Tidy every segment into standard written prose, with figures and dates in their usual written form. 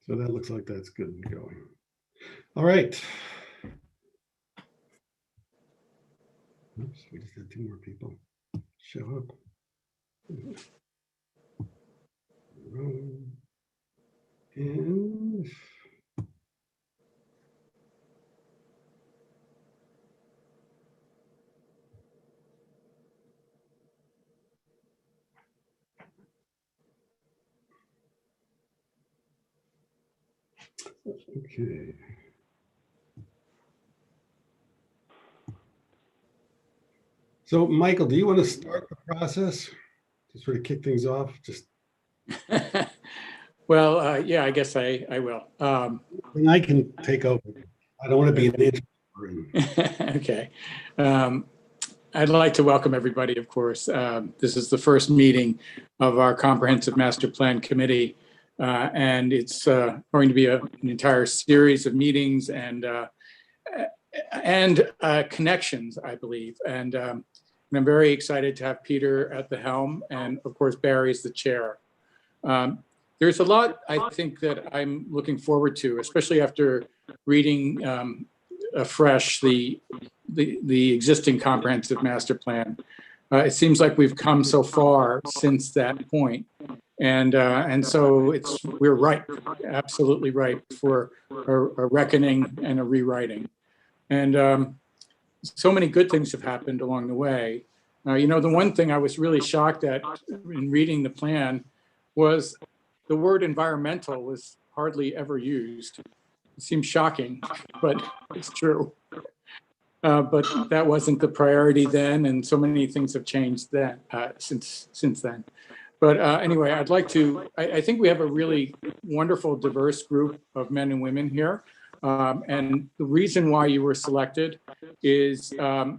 So that looks like that's good and going. All right. Oops, we just had 2 more people show up. And okay. So, Michael, do you want to start the process to sort of kick things off? Just well, yeah, I guess I will. and I can take over. I don't want to be an intern. Okay. I'd like to welcome everybody, of course. This is the first meeting of our Comprehensive Master Plan Committee, and it's going to be an entire series of meetings and connections, I believe. And I'm very excited to have Peter at the helm, and of course, Barry is the chair. There's a lot, I think, that I'm looking forward to, especially after reading afresh the existing comprehensive master plan. It seems like we've come so far since that point, and so we're ripe, absolutely ripe for a reckoning and a rewriting. And so many good things have happened along the way. You know, the one thing I was really shocked at in reading the plan was the word environmental was hardly ever used. It seems shocking, but it's true. But that wasn't the priority then, and so many things have changed then since then. But anyway, I'd like to. I think we have a really wonderful, diverse group of men and women here, and the reason why you were selected is that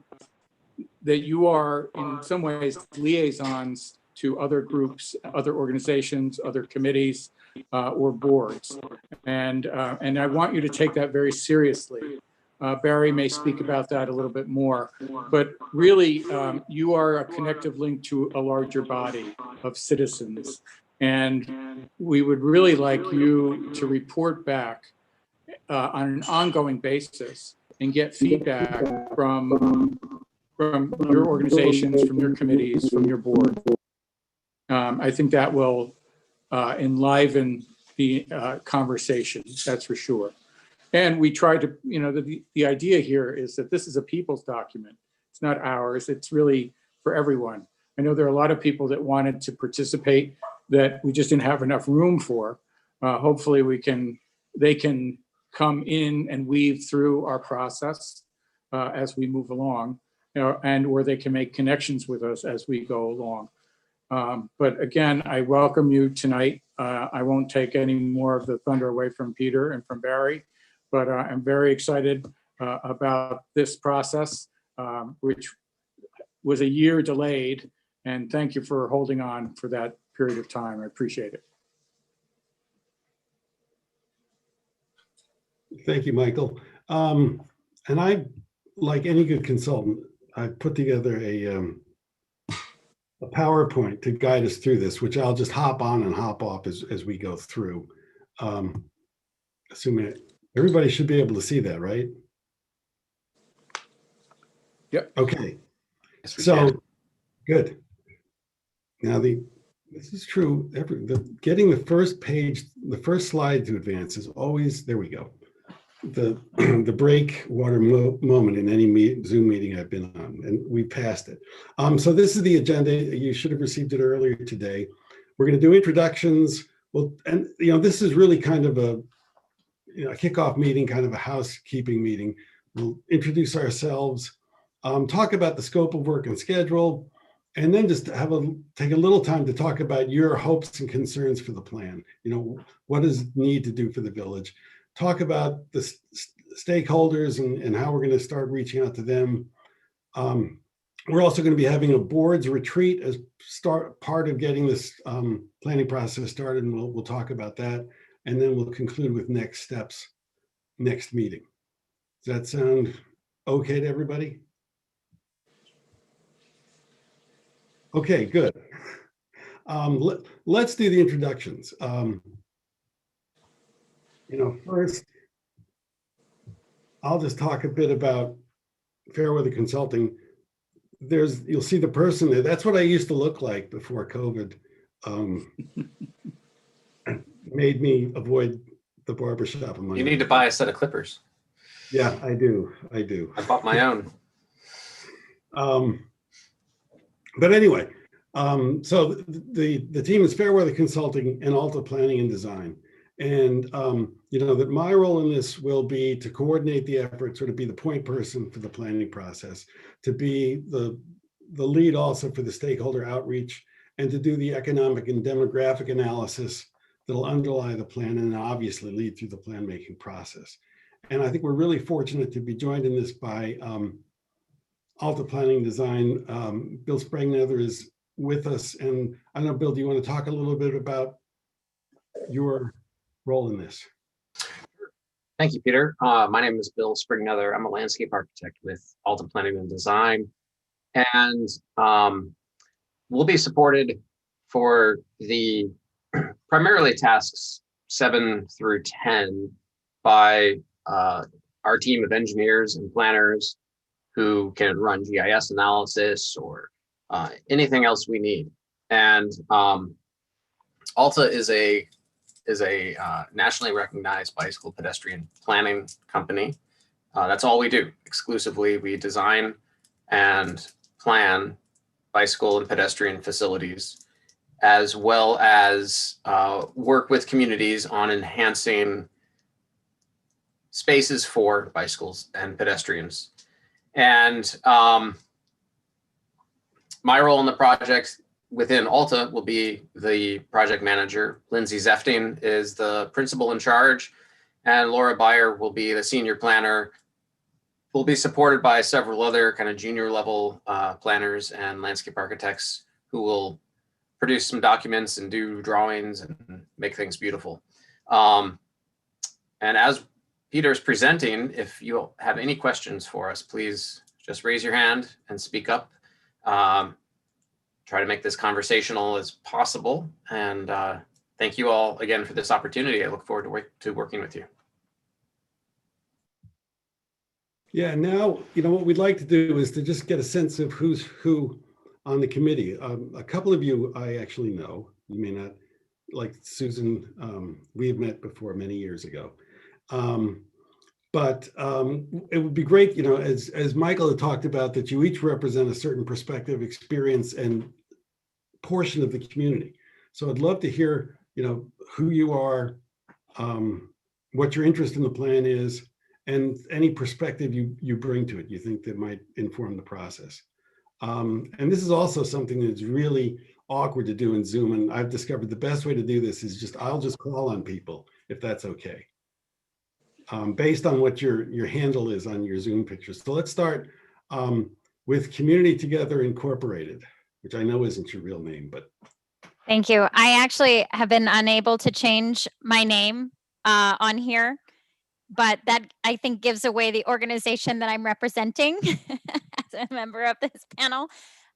you are, in some ways, liaisons to other groups, other organizations, other committees, or boards, and I want you to take that very seriously. Barry may speak about that a little bit more, but really you are a connective link to a larger body of citizens, and we would really like you to report back on an ongoing basis and get feedback from your organizations, from your committees, from your board. I think that will enliven the conversation, that's for sure. And we try to, you know, the idea here is that this is a people's document. It's not ours, it's really for everyone. I know there are a lot of people that wanted to participate that we just didn't have enough room for. Hopefully they can come in and weave through our process as we move along, you know, and or they can make connections with us as we go along. But again, I welcome you tonight. I won't take any more of the thunder away from Peter and from Barry, but I'm very excited about this process, which was a year delayed. And thank you for holding on for that period of time. I appreciate it. Thank you, Michael. And I, like any good consultant, I put together a PowerPoint to guide us through this, which I'll just hop on and hop off as we go through. Assuming everybody should be able to see that, right? Yep. Okay. So good. Now this is true. Getting the first page, the first slide to advance is always, there we go. The breakwater moment in any Zoom meeting I've been on, and we passed it. So this is the agenda. You should have received it earlier today. We're going to do introductions. Well, and you know, this is really kind of a kickoff meeting, kind of a housekeeping meeting. We'll introduce ourselves, talk about the scope of work and schedule, and then just take a little time to talk about your hopes and concerns for the plan. You know, what does it need to do for the village? Talk about the stakeholders and how we're going to start reaching out to them. We're also going to be having a board's retreat as part of getting this planning process started, and we'll talk about that. And then we'll conclude with next steps, next meeting. Does that sound okay to everybody? Okay, good. Let's do the introductions. First, I'll just talk a bit about Fairweather Consulting. You'll see the person there. That's what I used to look like before COVID made me avoid the barbershop. You need to buy a set of clippers. Yeah, I do. I bought my own. But anyway, so the team is Fairweather Consulting and Alta Planning and Design. And, that my role in this will be to coordinate the effort, sort of be the point person for the planning process, to be the lead also for the stakeholder outreach, and to do the economic and demographic analysis that'll underlie the plan and obviously lead through the plan making process. And I think we're really fortunate to be joined in this by Alta Planning and Design. Bill Spragnether is with us. And I don't know, Bill, do you want to talk a little bit about your role in this? Thank you, Peter. My name is Bill Spragnether. I'm a landscape architect with Alta Planning and Design. And we'll be supported for the primarily tasks 7 through 10 by our team of engineers and planners who can run GIS analysis or anything else we need. And Alta is a nationally recognized bicycle pedestrian planning company. That's all we do exclusively. We design and plan bicycle and pedestrian facilities, as well as work with communities on enhancing spaces for bicycles and pedestrians. And my role in the project within Alta will be the project manager. Lindsay Zefting is the principal in charge, and Laura Beyer will be the senior planner. We'll be supported by several other kind of junior level planners and landscape architects who will produce some documents and do drawings and make things beautiful. And as Peter's presenting, if you have any questions for us, please just raise your hand and speak up. Try to make this conversational as possible. And thank you all again for this opportunity. I look forward to working with you. Yeah, now, what we'd like to do is to just get a sense of who's who on the committee. A couple of you I actually know. You may not, like Susan, we have met before many years ago. But it would be great, as Michael had talked about, that you each represent a certain perspective, experience, and portion of the community. So I'd love to hear, who you are, what your interest in the plan is, and any perspective you bring to it you think that might inform the process. And this is also something that's really awkward to do in Zoom. And I've discovered the best way to do this is I'll just call on people if that's okay. Based on what your handle is on your Zoom pictures. So let's start with Community Together Incorporated, which I know isn't your real name, but. Thank you. I actually have been unable to change my name on here, but that I think gives away the organization that I'm representing as a member of this panel.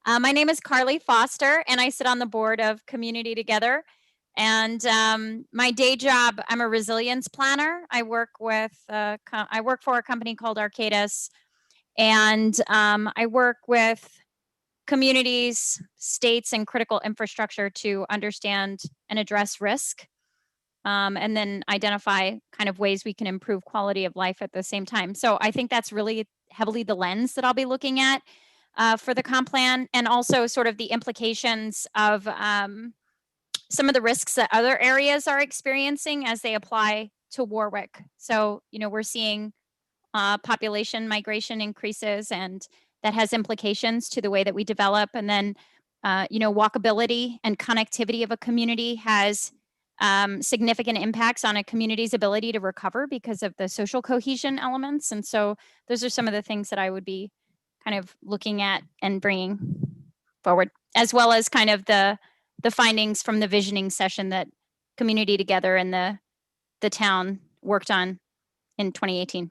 My name is Carly Foster, and I sit on the board of Community Together. And my day job, I'm a resilience planner. I work for a company called Arcadis, and I work with communities, states, and critical infrastructure to understand and address risk, and then identify kind of ways we can improve quality of life at the same time. So I think that's really heavily the lens that I'll be looking at for the comp plan, and also sort of the implications of some of the risks that other areas are experiencing as they apply to Warwick. So, we're seeing population migration increases, and that has implications to the way that we develop. And then, walkability and connectivity of a community has significant impacts on a community's ability to recover because of the social cohesion elements. And so those are some of the things that I would be kind of looking at and bringing forward, as well as kind of the findings from the visioning session that Community Together and the town worked on in 2018.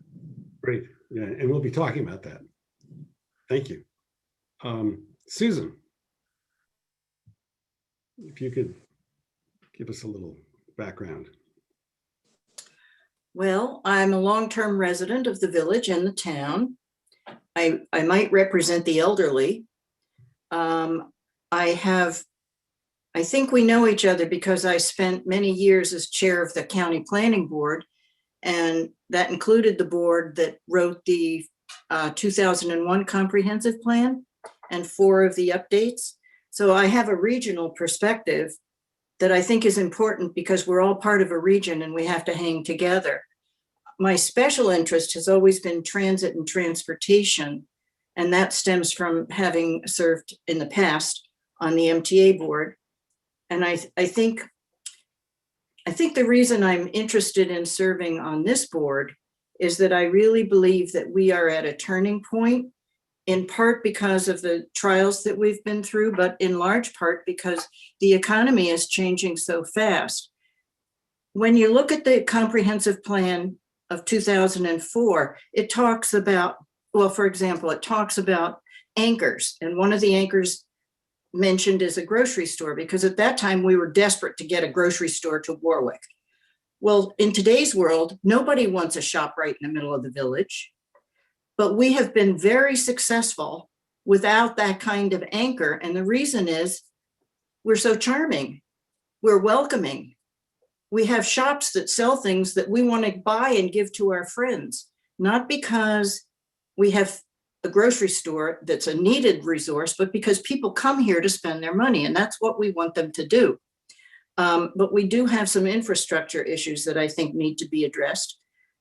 Great. Yeah, and we'll be talking about that. Thank you. Susan, if you could give us a little background. Well, I'm a long-term resident of the village and the town. I might represent the elderly. I think we know each other because I spent many years as chair of the county planning board, and that included the board that wrote the 2001 comprehensive plan and 4 of the updates. So I have a regional perspective that I think is important because we're all part of a region and we have to hang together. My special interest has always been transit and transportation, and that stems from having served in the past on the MTA board. And I think the reason I'm interested in serving on this board is that I really believe that we are at a turning point, in part because of the trials that we've been through, but in large part because the economy is changing so fast. When you look at the comprehensive plan of 2004, it talks about, well, for example, it talks about anchors. And one of the anchors mentioned is a grocery store, because at that time we were desperate to get a grocery store to Warwick. Well, in today's world, nobody wants a shop right in the middle of the village, but we have been very successful without that kind of anchor. And the reason is we're so charming, we're welcoming. We have shops that sell things that we want to buy and give to our friends, not because we have a grocery store that's a needed resource, but because people come here to spend their money, and that's what we want them to do. But we do have some infrastructure issues that I think need to be addressed.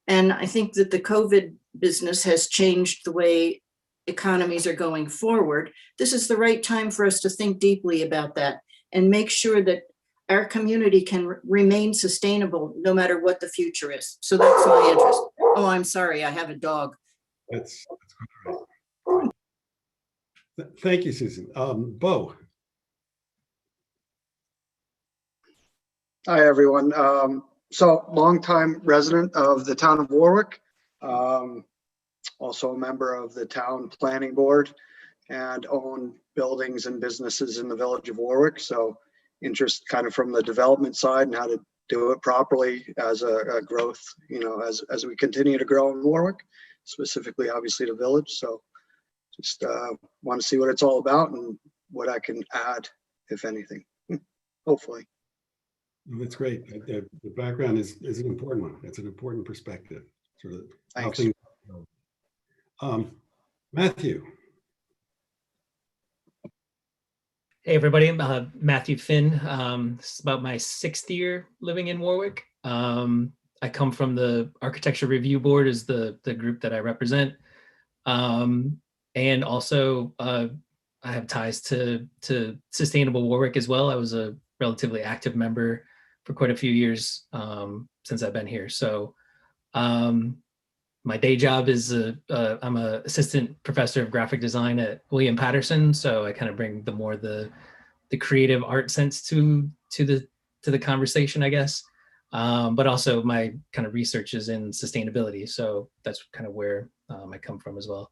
And I think that the COVID business has changed the way economies are going forward. This is the right time for us to think deeply about that and make sure that our community can remain sustainable no matter what the future is. So that's my interest. Oh, I'm sorry, I have a dog. That's great. Thank you, Susan. Bo. Hi, everyone. So longtime resident of the town of Warwick, also a member of the town planning board, and own buildings and businesses in the village of Warwick. So interest kind of from the development side and how to do it properly as a growth, as we continue to grow in Warwick, specifically, obviously, the village. So just want to see what it's all about and what I can add, if anything, hopefully. That's great. The background is an important one. It's an important perspective. Sort of. Thanks. Matthew. Hey everybody, I'm Matthew Finn. This is about my 6th year living in Warwick. I come from the Architecture Review Board, is the group that I represent. And also I have ties to Sustainable Warwick as well. I was a relatively active member for quite a few years since I've been here. So my day job is I'm an assistant professor of graphic design at William Patterson. So I kind of bring the creative art sense to the conversation, I guess. But also my kind of research is in sustainability. So that's kind of where I come from as well.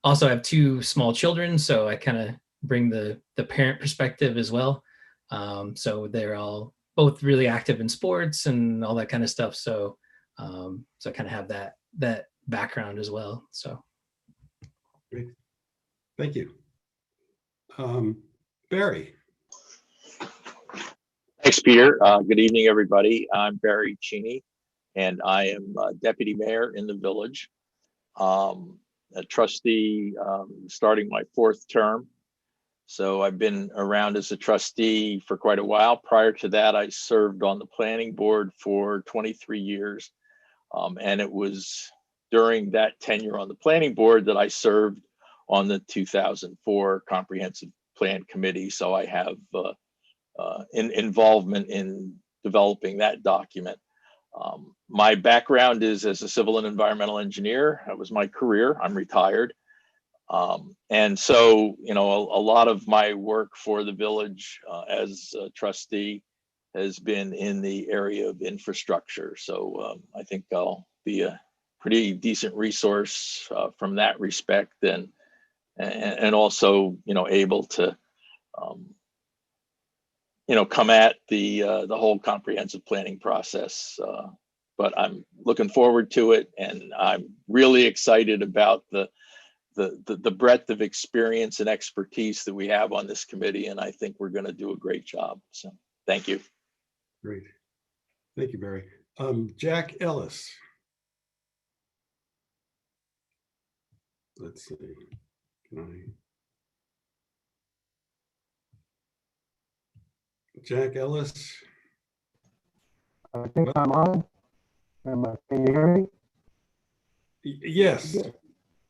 Also, I have 2 small children, so I kind of bring the parent perspective as well. So they're all both really active in sports and all that kind of stuff. So so I kind of have that background as well. So Great. Thank you. Barry. Thanks, Peter. Good evening, everybody. I'm Barry Cheney, and I am deputy mayor in the village. A trustee starting my 4th term. So I've been around as a trustee for quite a while. Prior to that, I served on the planning board for 23 years. And it was during that tenure on the planning board that I served on the 2004 Comprehensive Plan Committee. So I have involvement in developing that document. My background is as a civil and environmental engineer. That was my career. I'm retired. And so, a lot of my work for the village as a trustee has been in the area of infrastructure. So I think I'll be a pretty decent resource from that respect, and also, able to, come at the whole comprehensive planning process, but I'm looking forward to it, and I'm really excited about the breadth of experience and expertise that we have on this committee, and I think we're going to do a great job. So thank you. Great. Thank you, Barry. Jack Ellis. Let's see. Jack Ellis. I think I'm on. Can you hear me? Yes.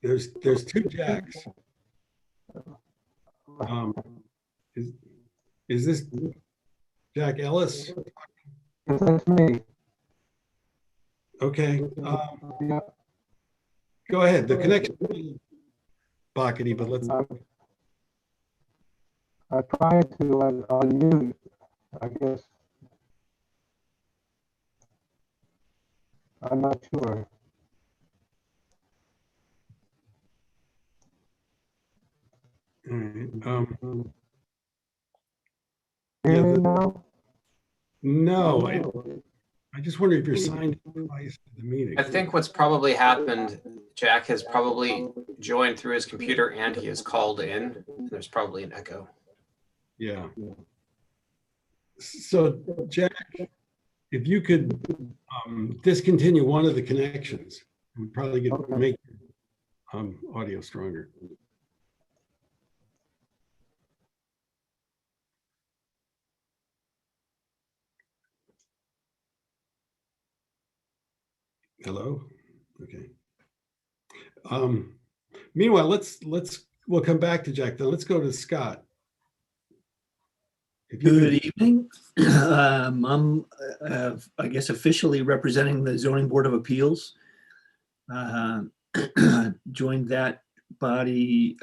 There's two Jacks. Is this Jack Ellis? Yes, that's me. Okay. Yeah. Go ahead. The connection is a little bockety, but let's. I tried to unmute, I guess. I'm not sure. All right. Hear me the- now? No, I just wonder if you're signed in twice to the meeting. I think what's probably happened, Jack has probably joined through his computer and he has called in. And there's probably an echo. Yeah. So, Jack, if you could discontinue one of the connections, it would probably make audio stronger. Hello? Okay. Meanwhile, we'll come back to Jack, then let's go to Scott. Good evening. I'm, I guess, officially representing the Zoning Board of Appeals. Joined that body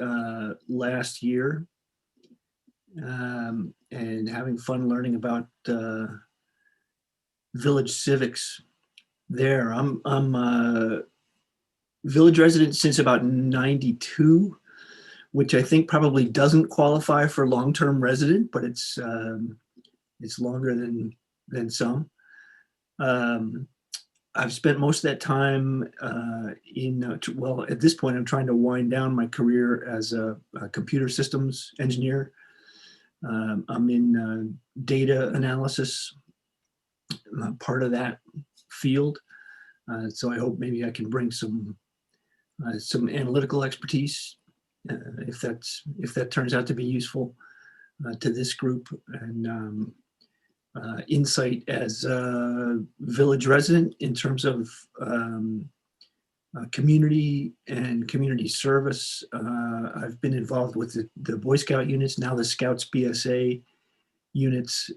last year, and having fun learning about village civics there. I'm a village resident since about '92. Which I think probably doesn't qualify for long-term resident, but it's longer than some. I've spent most of that time well, at this point, I'm trying to wind down my career as a computer systems engineer. I'm in data analysis, part of that field. So I hope maybe I can bring some analytical expertise if that turns out to be useful to this group, and insight as a village resident in terms of community and community service. I've been involved with the Boy Scout units, now the Scouts BSA units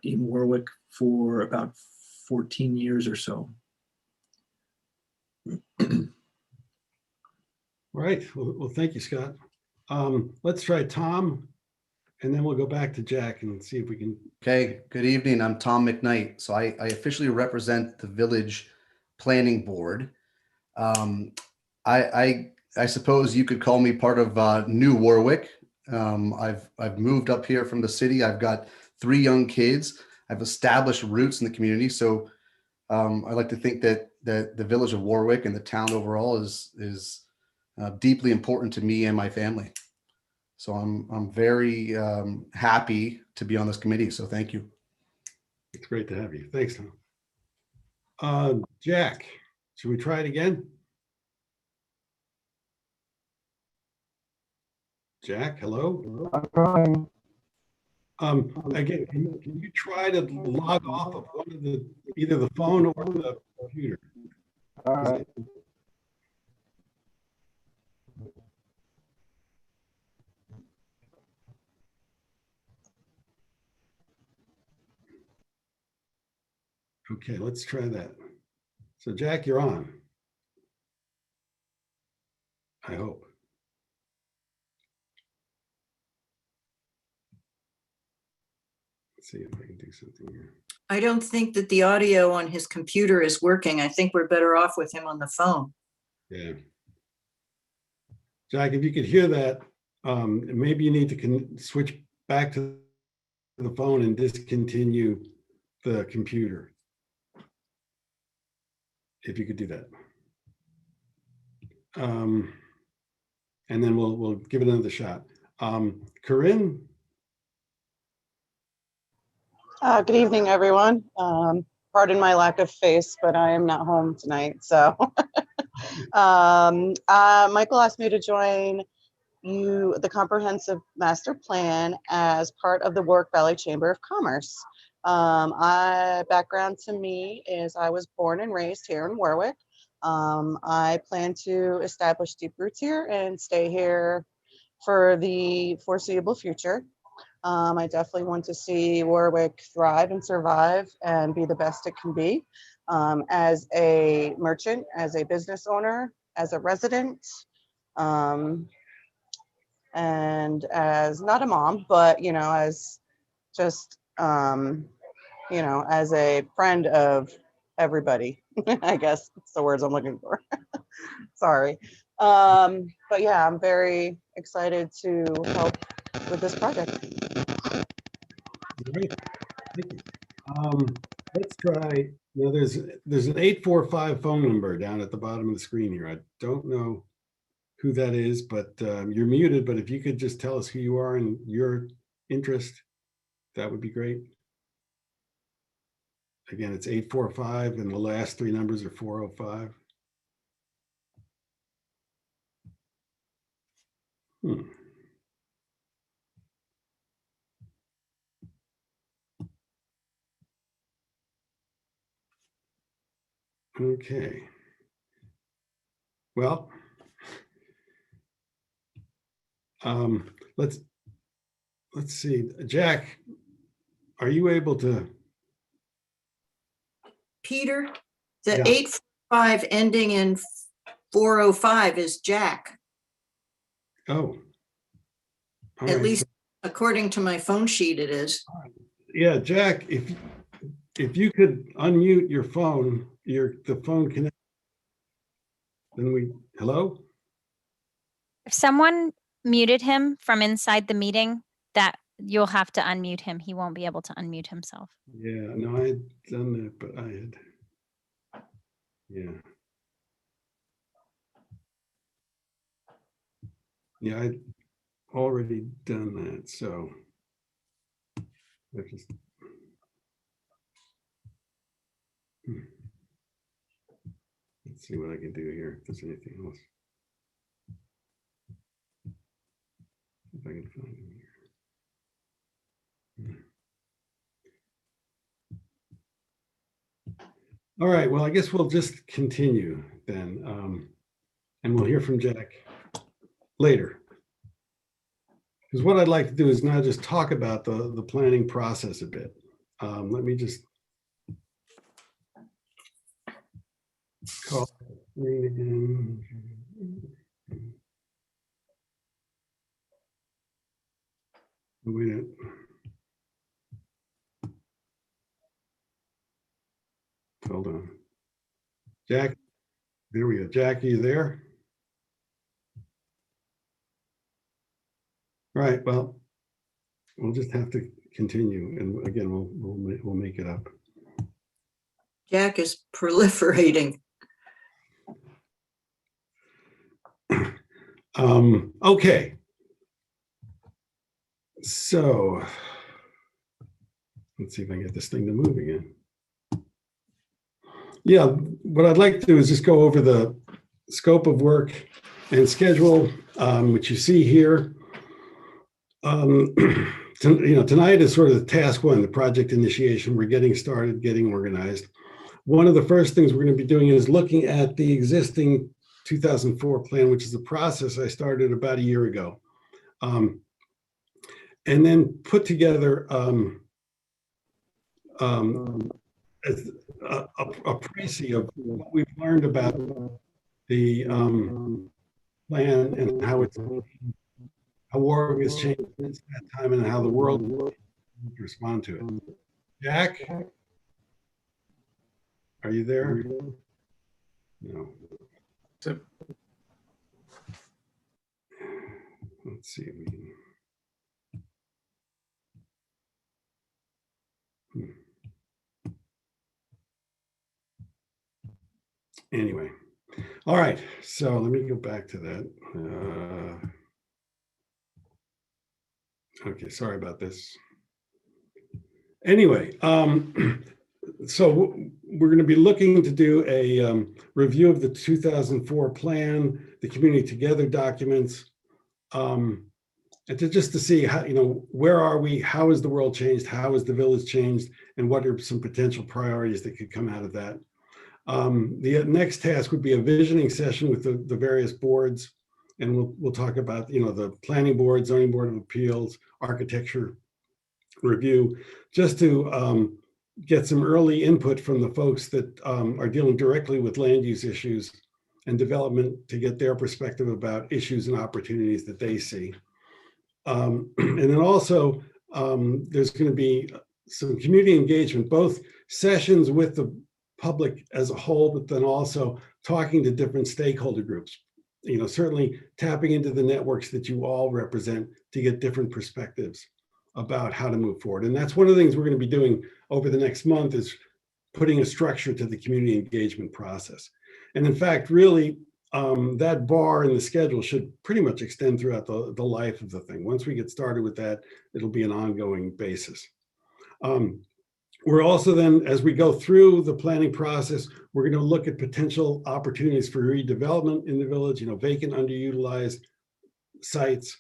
in Warwick for about 14 years or so. All right. Well, thank you, Scott. Let's try Tom, and then we'll go back to Jack and see if we can. Okay, good evening. I'm Tom McKnight. So I officially represent the Village Planning Board. I suppose you could call me part of New Warwick. I've moved up here from the city. I've got 3 young kids. I've established roots in the community. So I like to think that the village of Warwick and the town overall is deeply important to me and my family. So I'm very happy to be on this committee. So thank you. It's great to have you. Thanks, Tom. Jack, should we try it again? Jack, hello? I'm trying. Again, can you try to log off of one of either the phone or the computer? All right. Okay, let's try that. So Jack, you're on. I hope. Let's see if I can do something here. I don't think that the audio on his computer is working. I think we're better off with him on the phone. Yeah. Jack, if you could hear that, maybe you need to switch back to the phone and discontinue the computer. if you could do that. And then we'll give it another shot. Corinne? Good evening, everyone. Pardon my lack of face, but I am not home tonight. So Michael asked me to join the Comprehensive Master Plan as part of the Warwick Valley Chamber of Commerce. Background to me is I was born and raised here in Warwick. I plan to establish deep roots here and stay here for the foreseeable future. I definitely want to see Warwick thrive and survive and be the best it can be, as a merchant, as a business owner, as a resident, and as not a mom, but as just as a friend of everybody. I guess that's the words I'm looking for. Sorry. But yeah, I'm very excited to help with this project. Great. Thank you. Let's try. Now there's an 845 phone number down at the bottom of the screen here. I don't know who that is, but you're muted. But if you could just tell us who you are and your interest, that would be great. Again, it's 845 and the last three numbers are 405. Okay. Well, let's see. Jack, are you able to? Peter, the Yeah. 845 ending in 405 is Jack, Oh. All at right. least according to my phone sheet it is. Yeah, Jack, if you could unmute your phone, the phone connect. Then hello? If someone muted him from inside the meeting, that you'll have to unmute him. He won't be able to unmute himself. Yeah, no, I had done that, but I had, yeah. Yeah, I'd already done that, so. I just, let's see what I can do here, if there's anything else. If I can find him here. All right, well, I guess we'll just continue then. And we'll hear from Jack later. Because what I'd like to do is now just talk about the planning process a bit. Let me just call again. Wait a minute. Hold on. Jack, there we go. Jack, are you there? Right, well, we'll just have to continue. And again, we'll make it up. Jack is proliferating. Okay. So let's see if I can get this thing to move again. Yeah, what I'd like to do is just go over the scope of work and schedule, which you see here. Tonight is sort of the task one, the project initiation. We're getting started, getting organized. One of the first things we're going to be doing is looking at the existing 2004 plan, which is a process I started about a year ago. And then put together a précis of what we've learned about the plan and how Warwick has changed since that time and how the world will respond to it. Jack, are you there? No. So, let's see if we can. Anyway, all right. So let me go back to that. Okay, sorry about this. Anyway, so we're going to be looking to do a review of the 2004 plan, the community together documents, and just to see how, where are we, how has the world changed, how has the village changed, and what are some potential priorities that could come out of that. The next task would be a visioning session with the various boards, and we'll talk about the planning board, zoning board of appeals, architecture review, just to get some early input from the folks that are dealing directly with land use issues and development, to get their perspective about issues and opportunities that they see. And then also there's going to be some community engagement, both sessions with the public as a whole, but then also talking to different stakeholder groups, certainly tapping into the networks that you all represent to get different perspectives about how to move forward. And that's one of the things we're going to be doing over the next month, is putting a structure to the community engagement process. And in fact, really, that bar in the schedule should pretty much extend throughout the life of the thing. Once we get started with that, it'll be an ongoing basis. We're also then, as we go through the planning process, we're going to look at potential opportunities for redevelopment in the village, vacant, underutilized sites,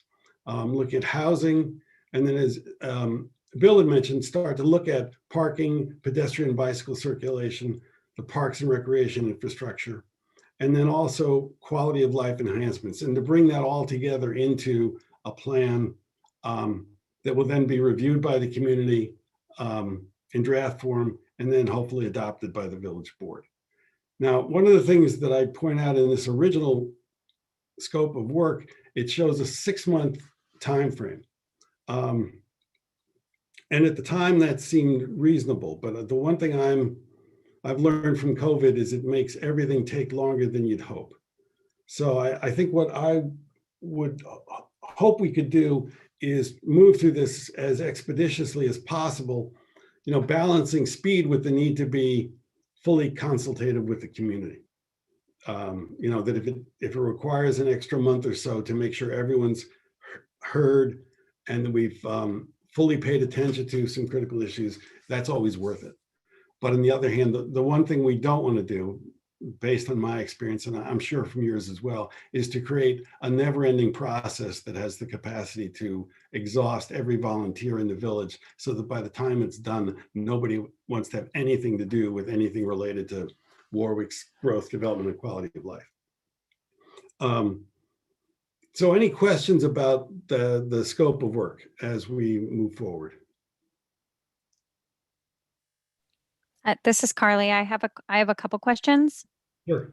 look at housing, and then, as Bill had mentioned, start to look at parking, pedestrian bicycle circulation, the parks and recreation infrastructure, and then also quality of life enhancements, and to bring that all together into a plan that will then be reviewed by the community in draft form, and then hopefully adopted by the village board. Now, one of the things that I point out in this original scope of work, it shows a 6-month time frame. And at the time that seemed reasonable, but the one thing I've learned from COVID is it makes everything take longer than you'd hope. So I think what I would hope we could do is move through this as expeditiously as possible, balancing speed with the need to be fully consultative with the community. That if it requires an extra month or so to make sure everyone's heard and that we've fully paid attention to some critical issues, that's always worth it. But on the other hand, the one thing we don't want to do, based on my experience, and I'm sure from yours as well, is to create a never-ending process that has the capacity to exhaust every volunteer in the village, so that by the time it's done, nobody wants to have anything to do with anything related to Warwick's growth, development, and quality of life. So any questions about the scope of work as we move forward? This is Carly. I have a couple questions. Sure.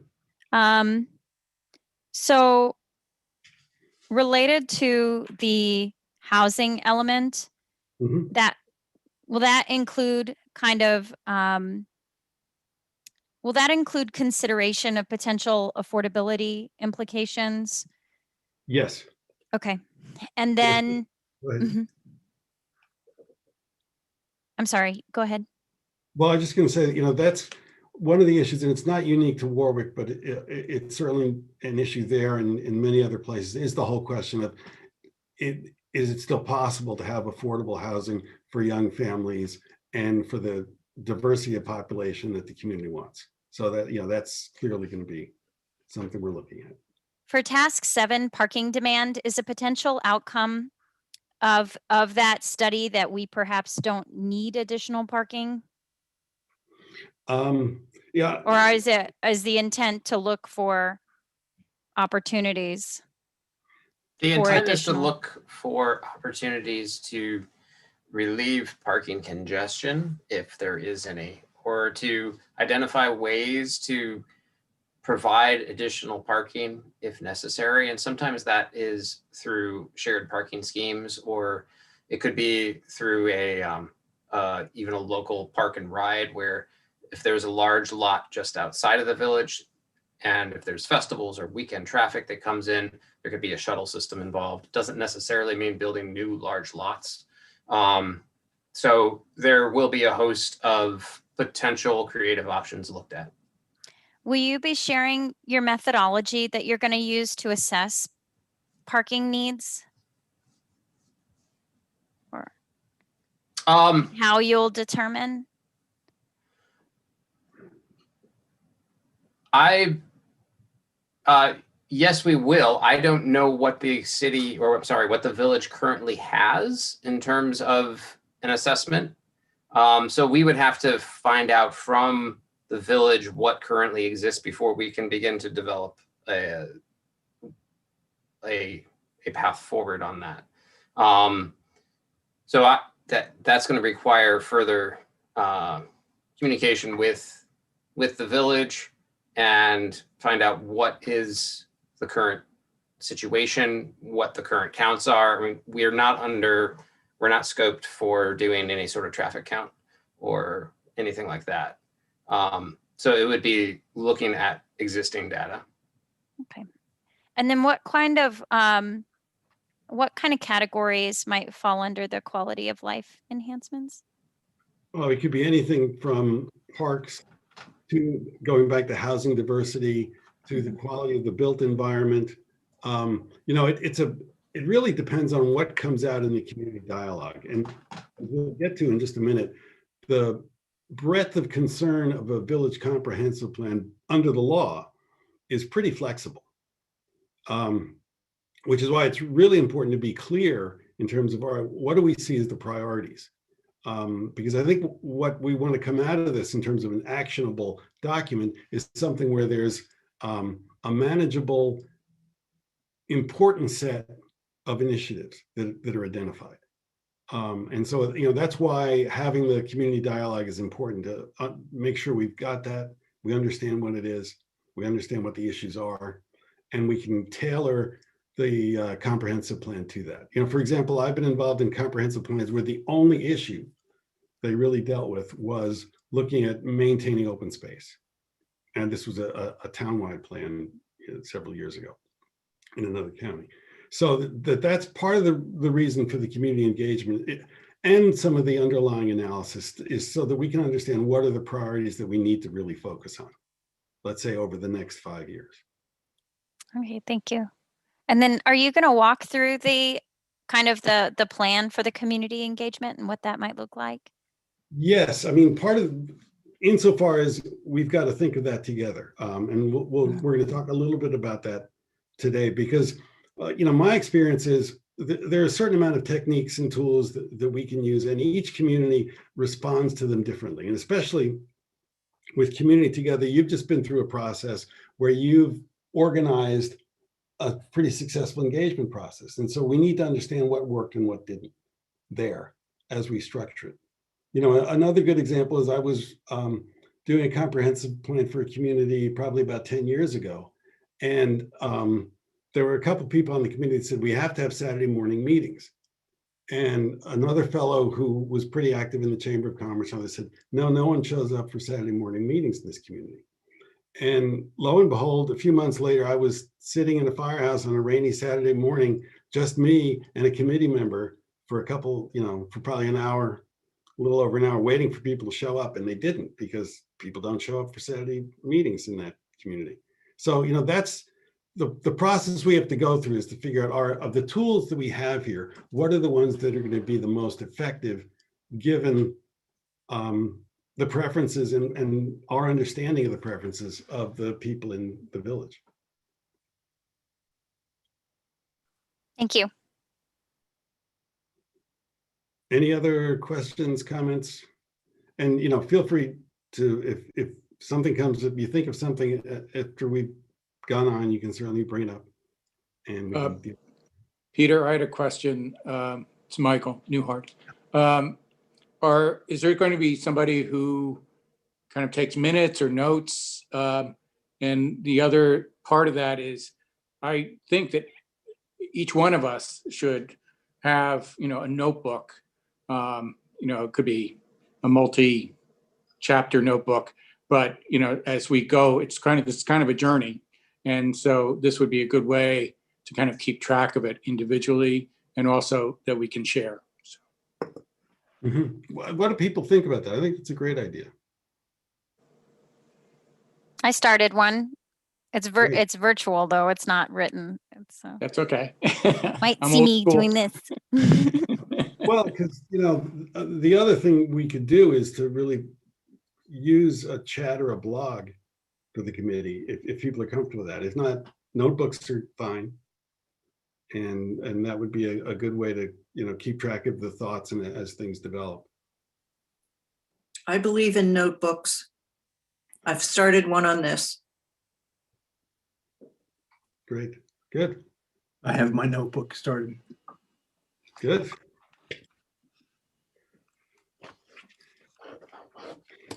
So related to the housing element, Mm-hmm. will that include will that include consideration of potential affordability implications? Yes. Okay. And then, Go ahead. I'm sorry, go ahead. Well, I was just going to say, that's one of the issues, and it's not unique to Warwick, but it's certainly an issue there and in many other places, is the whole question of is it still possible to have affordable housing for young families and for the diversity of population that the community wants. So that, that's clearly going to be something we're looking at. For task 7, parking demand is a potential outcome of that study that we perhaps don't need additional parking? Yeah. Or is the intent to look for opportunities? The for intent is to additional- look for opportunities to relieve parking congestion, if there is any, or to identify ways to provide additional parking if necessary. And sometimes that is through shared parking schemes, or it could be through even a local park and ride, where if there's a large lot just outside of the village, and if there's festivals or weekend traffic that comes in, there could be a shuttle system involved. It doesn't necessarily mean building new large lots. So there will be a host of potential creative options looked at. Will you be sharing your methodology that you're going to use to assess parking needs? Or how you'll determine? Yes, we will. I don't know what the city, or I'm sorry, what the village currently has in terms of an assessment. So we would have to find out from the village what currently exists before we can begin to develop a path forward on that. So that's going to require further communication with the village and find out what is the current situation, what the current counts are. I mean, we're not scoped for doing any sort of traffic count or anything like that. So it would be looking at existing data. Okay. And then what kind of categories might fall under the quality of life enhancements? Well, it could be anything from parks to going back to housing diversity to the quality of the built environment. It really depends on what comes out in the community dialogue. And we'll get to in just a minute, the breadth of concern of a village comprehensive plan under the law is pretty flexible, which is why it's really important to be clear in terms of what do we see as the priorities? Because I think what we want to come out of this in terms of an actionable document is something where there's a manageable, important set of initiatives that are identified. And so, that's why having the community dialogue is important to make sure we've got that, we understand what it is, we understand what the issues are, and we can tailor the comprehensive plan to that. For example, I've been involved in comprehensive plans where the only issue they really dealt with was looking at maintaining open space. And this was a townwide plan several years ago in another county. So that's part of the reason for the community engagement and some of the underlying analysis is so that we can understand what are the priorities that we need to really focus on, let's say over the next 5 years. Okay, thank you. And then are you going to walk through the kind of the plan for the community engagement and what that might look like? Yes, I mean, insofar as we've got to think of that together. And we're going to talk a little bit about that today because, my experience is there are a certain amount of techniques and tools that we can use, and each community responds to them differently. And especially with Community Together, you've just been through a process where you've organized a pretty successful engagement process. And so we need to understand what worked and what didn't there as we structure it. Another good example is I was doing a comprehensive plan for a community probably about 10 years ago. And there were a couple of people on the committee that said, we have to have Saturday morning meetings. And another fellow who was pretty active in the Chamber of Commerce said, no one shows up for Saturday morning meetings in this community. And lo and behold, a few months later, I was sitting in a firehouse on a rainy Saturday morning, just me and a committee member for for probably an hour, a little over an hour, waiting for people to show up. And they didn't, because people don't show up for Saturday meetings in that community. So, that's the process we have to go through, is to figure out of the tools that we have here, what are the ones that are going to be the most effective given the preferences and our understanding of the preferences of the people in the village. Thank you. Any other questions, comments? And feel free to, if something comes up, you think of something after we've gone on, you can certainly bring it up. And we can Peter, I had a question. It's Michael Newhart. Is there going to be somebody who kind of takes minutes or notes? And the other part of that is, I think that each one of us should have, a notebook. It could be a multi-chapter notebook, but as we go, it's kind of a journey. And so this would be a good way to kind of keep track of it individually, and also that we can share. So. What do people think about that? I think it's a great idea. I started one. Great. It's virtual though. It's not written. It's That's okay. might I'm see old me school. doing this. Well, because, the other thing we could do is to really use a chat or a blog for the committee, if people are comfortable with that. If not, notebooks are fine. And that would be a good way to, keep track of the thoughts and as things develop. I believe in notebooks. I've started one on this. Great, good, I have my notebook started. good.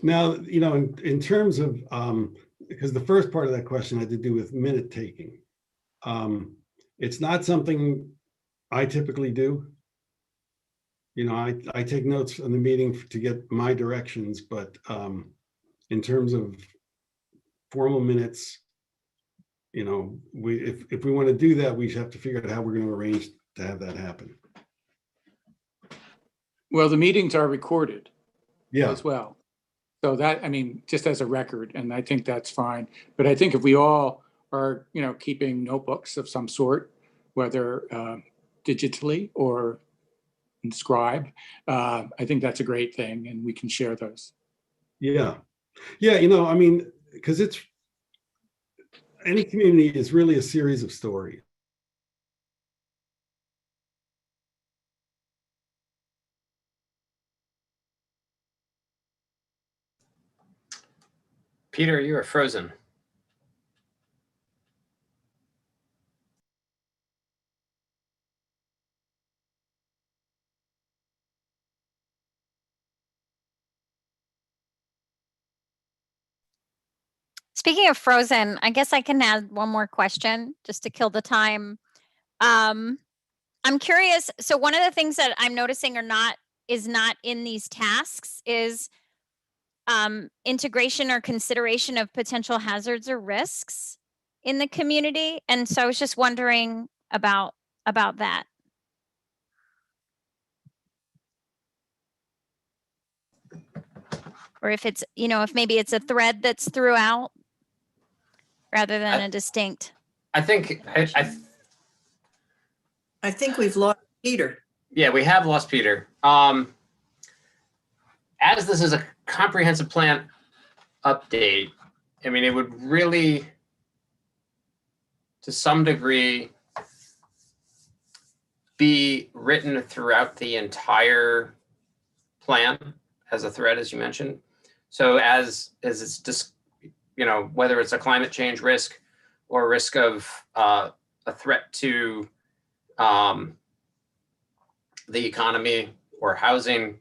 Now, in terms of, because the first part of that question had to do with minute taking. It's not something I typically do. I take notes on the meeting to get my directions, but in terms of formal minutes, if we want to do that, we have to figure out how we're going to arrange to have that happen. Well, the meetings are recorded Yeah, as well. So that, just as a record, and I think that's fine. But I think if we all are, keeping notebooks of some sort, whether digitally or inscribed, I think that's a great thing, and we can share those. yeah, because any community is really a series of stories. Peter, you are frozen. Speaking of Frozen, I guess I can add one more question just to kill the time. I'm curious. So one of the things that I'm noticing is not in these tasks is integration or consideration of potential hazards or risks in the community. And so I was just wondering about that. Or if it's, if maybe it's a thread that's throughout rather than a distinct. I think I think we've lost Peter. yeah, we have lost Peter. As this is a comprehensive plan update, it would really, to some degree, be written throughout the entire plan as a thread, as you mentioned. So as it's just, whether it's a climate change risk or risk of a threat to the economy or housing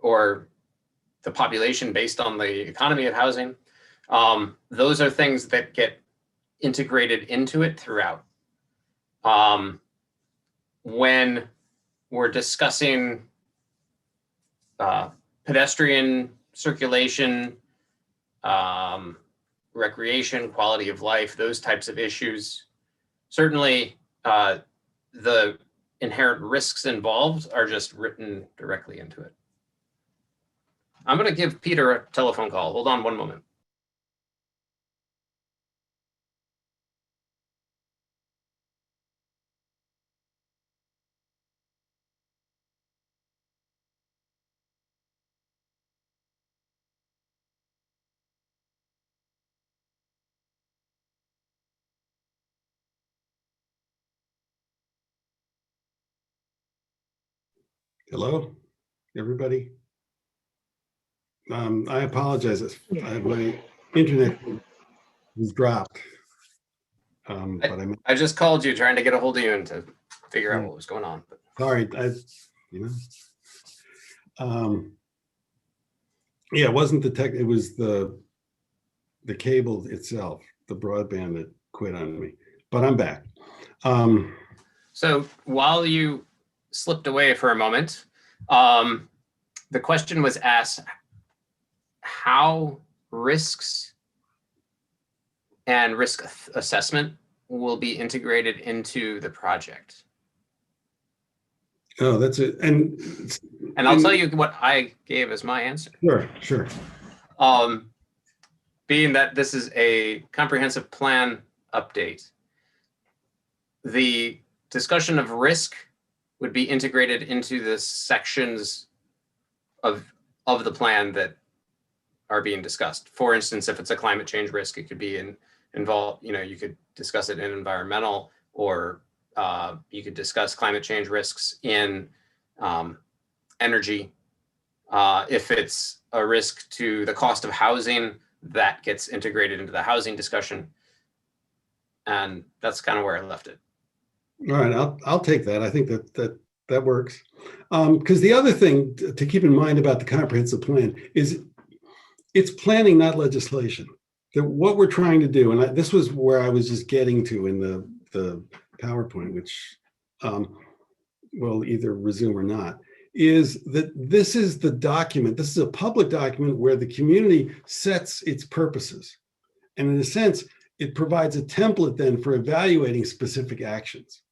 or the population based on the economy of housing, those are things that get integrated into it throughout. When we're discussing pedestrian circulation, recreation, quality of life, those types of issues, certainly the inherent risks involved are just written directly into it. I'm going to give Peter a telephone call. Hold on one moment. Hello, everybody. I apologize. My internet was dropped. But I just called you trying to get a hold of you and to figure out what was going on. But. Sorry, yeah, it wasn't the tech, it was the cable itself, the broadband that quit on me, but I'm back. So while you slipped away for a moment, the question was asked how risks and risk assessment will be integrated into the project. Oh, that's it. And I'll tell you what I gave as my answer. Sure. being that this is a comprehensive plan update, the discussion of risk would be integrated into the sections of the plan that are being discussed. For instance, if it's a climate change risk, it could be involved, you could discuss it in environmental, or you could discuss climate change risks in energy. If it's a risk to the cost of housing, that gets integrated into the housing discussion. And that's kind of where I left it. All right, I'll take that. I think that works. Because the other thing to keep in mind about the comprehensive plan is it's planning, not legislation. That what we're trying to do, and this was where I was just getting to in the PowerPoint, which we'll either resume or not, is that this is the document. This is a public document where the community sets its purposes. And in a sense, it provides a template then for evaluating specific actions.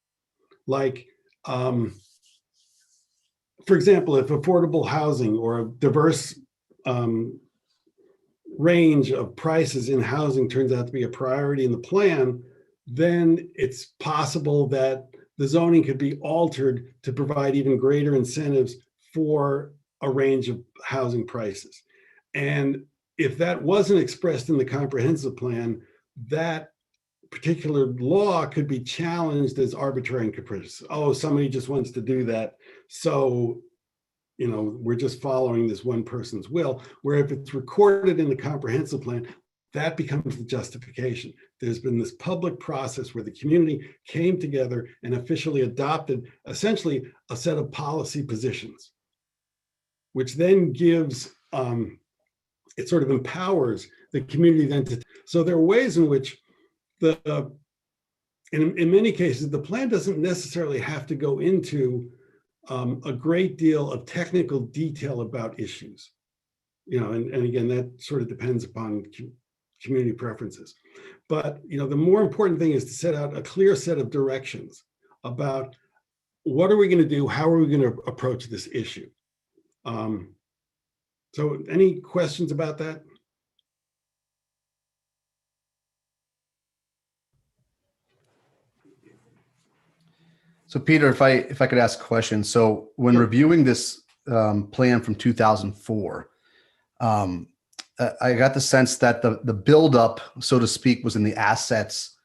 Like, for example, if affordable housing or a diverse range of prices in housing turns out to be a priority in the plan, then it's possible that the zoning could be altered to provide even greater incentives for a range of housing prices. And if that wasn't expressed in the comprehensive plan, that particular law could be challenged as arbitrary and capricious. Oh, somebody just wants to do that, so we're just following this one person's will. Where if it's recorded in the comprehensive plan, that becomes the justification. There's been this public process where the community came together and officially adopted essentially a set of policy positions, which then gives, it sort of empowers the community then to, so there are ways in which in many cases, the plan doesn't necessarily have to go into a great deal of technical detail about issues, and again, that sort of depends upon community preferences. But, the more important thing is to set out a clear set of directions about what are we going to do? How are we going to approach this issue? So any questions about that? So Peter, if I could ask a question. So when reviewing this plan from 2004, I got the sense that the buildup, so to speak, was in the assets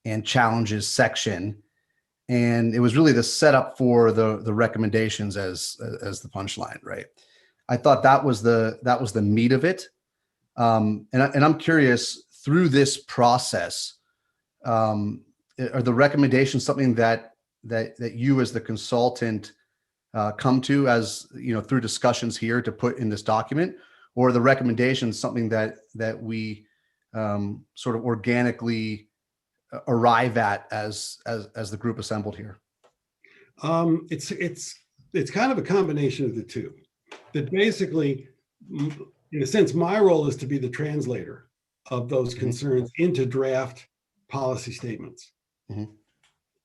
and challenges section, and it was really the setup for the recommendations as the punchline, right? I thought that was the meat of it, and I'm curious, through this process, are the recommendations something that you as the consultant come to as through discussions here to put in this document, or the recommendations something that we sort of organically arrive at as the group assembled here? It's kind of a combination of the two. That basically, in a sense, my role is to be the translator of those concerns into draft policy statements.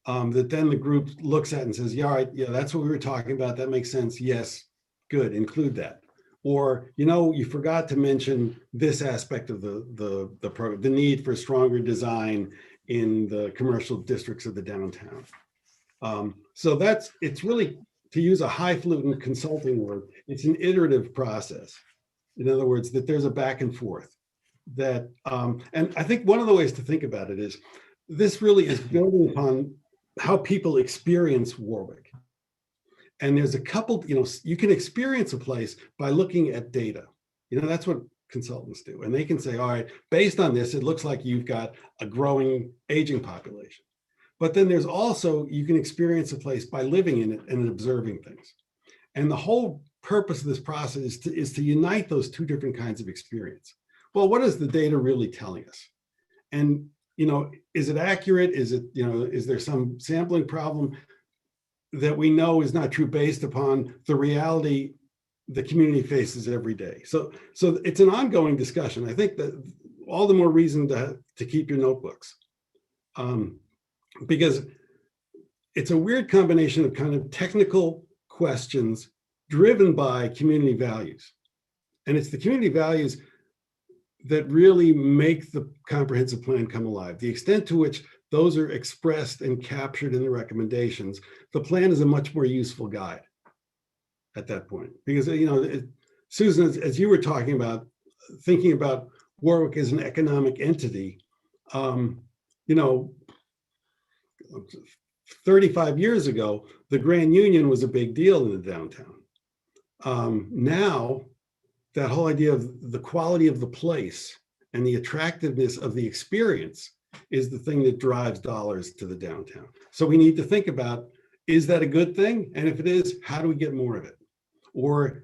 That then the group looks at and says, yeah, all right, yeah, that's what we were talking about. That makes sense. Yes, good, include that. Or, you forgot to mention this aspect of the need for stronger design in the commercial districts of the downtown. So it's really, to use a highfalutin consulting word, it's an iterative process. In other words, that there's a back and forth that, and I think one of the ways to think about it is, this really is building upon how people experience Warwick. And there's a couple, you can experience a place by looking at data. That's what consultants do. And they can say, all right, based on this, it looks like you've got a growing aging population. But then there's also, you can experience a place by living in it and observing things. And the whole purpose of this process is to unite those two different kinds of experience. Well, what is the data really telling us? And, is it accurate? Is it, is there some sampling problem that we know is not true based upon the reality the community faces every day? So it's an ongoing discussion. I think that all the more reason to keep your notebooks, because it's a weird combination of kind of technical questions driven by community values. And it's the community values that really make the comprehensive plan come alive. The extent to which those are expressed and captured in the recommendations, the plan is a much more useful guide at that point. Because, you know, Susan, as you were talking about, thinking about Warwick as an economic entity, you know, 35 years ago, the Grand Union was a big deal in the downtown. Now, that whole idea of the quality of the place and the attractiveness of the experience is the thing that drives dollars to the downtown. So we need to think about, is that a good thing? And if it is, how do we get more of it? Or,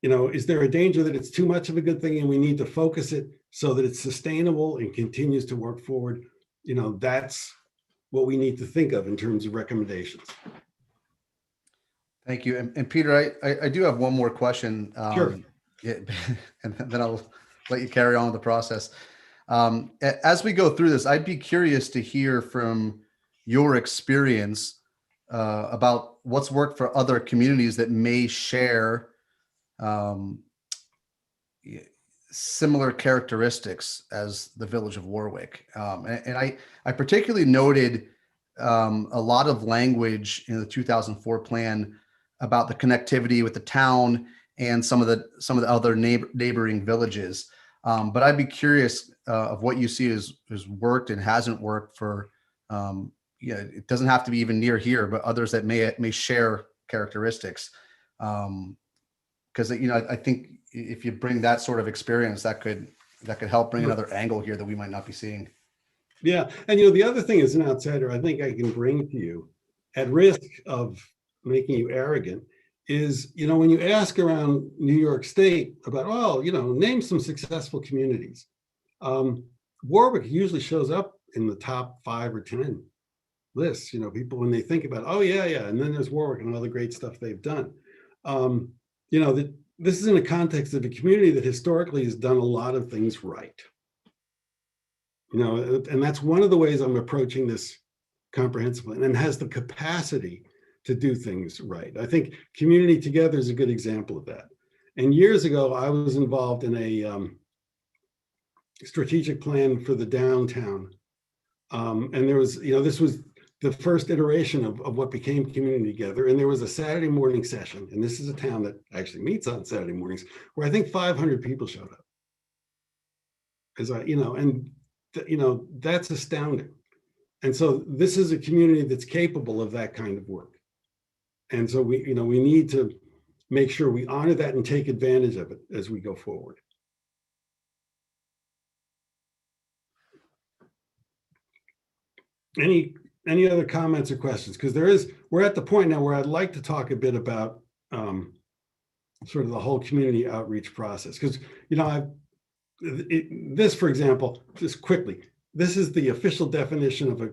you know, is there a danger that it's too much of a good thing and we need to focus it so that it's sustainable and continues to work forward? You know, that's what we need to think of in terms of recommendations. Thank you. And Peter, I do have one more question. Sure. Yeah, and then I'll let you carry on with the process. As we go through this, I'd be curious to hear from your experience about what's worked for other communities that may share similar characteristics as the village of Warwick. And I particularly noted a lot of language in the 2004 plan about the connectivity with the town and some of the other neighboring villages. But I'd be curious of what you see has worked and hasn't worked for, yeah, it doesn't have to be even near here, but others that may share characteristics. Because, you know, I think if you bring that sort of experience, that could help bring another angle here that we might not be seeing. Yeah, and you know, the other thing as an outsider, I think I can bring to you, at risk of making you arrogant, is, you know, when you ask around New York State about, well, you know, name some successful communities, Warwick usually shows up in the top 5 or 10 lists. You know, people, when they think about, oh yeah, and then there's Warwick and all the great stuff they've done. You know, this is in the context of a community that historically has done a lot of things right. You know, and that's one of the ways I'm approaching this comprehensive plan, and has the capacity to do things right. I think Community Together is a good example of that. And years ago, I was involved in a strategic plan for the downtown. And there was, you know, this was the first iteration of what became Community Together. And there was a Saturday morning session, and this is a town that actually meets on Saturday mornings, where I think 500 people showed up. You know, and you know, that's astounding. And so this is a community that's capable of that kind of work. And so we need to make sure we honor that and take advantage of it as we go forward. Any other comments or questions? Because we're at the point now where I'd like to talk a bit about sort of the whole community outreach process. Because, you know, this, for example, just quickly, this is the official definition of a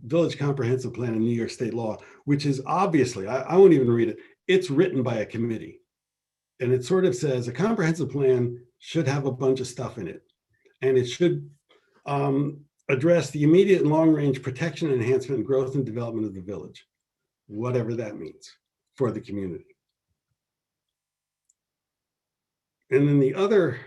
village comprehensive plan in New York state law, which is obviously, I won't even read it, it's written by a committee. And it sort of says a comprehensive plan should have a bunch of stuff in it. And it should address the immediate and long-range protection, enhancement, growth, and development of the village, whatever that means for the community. And then the other,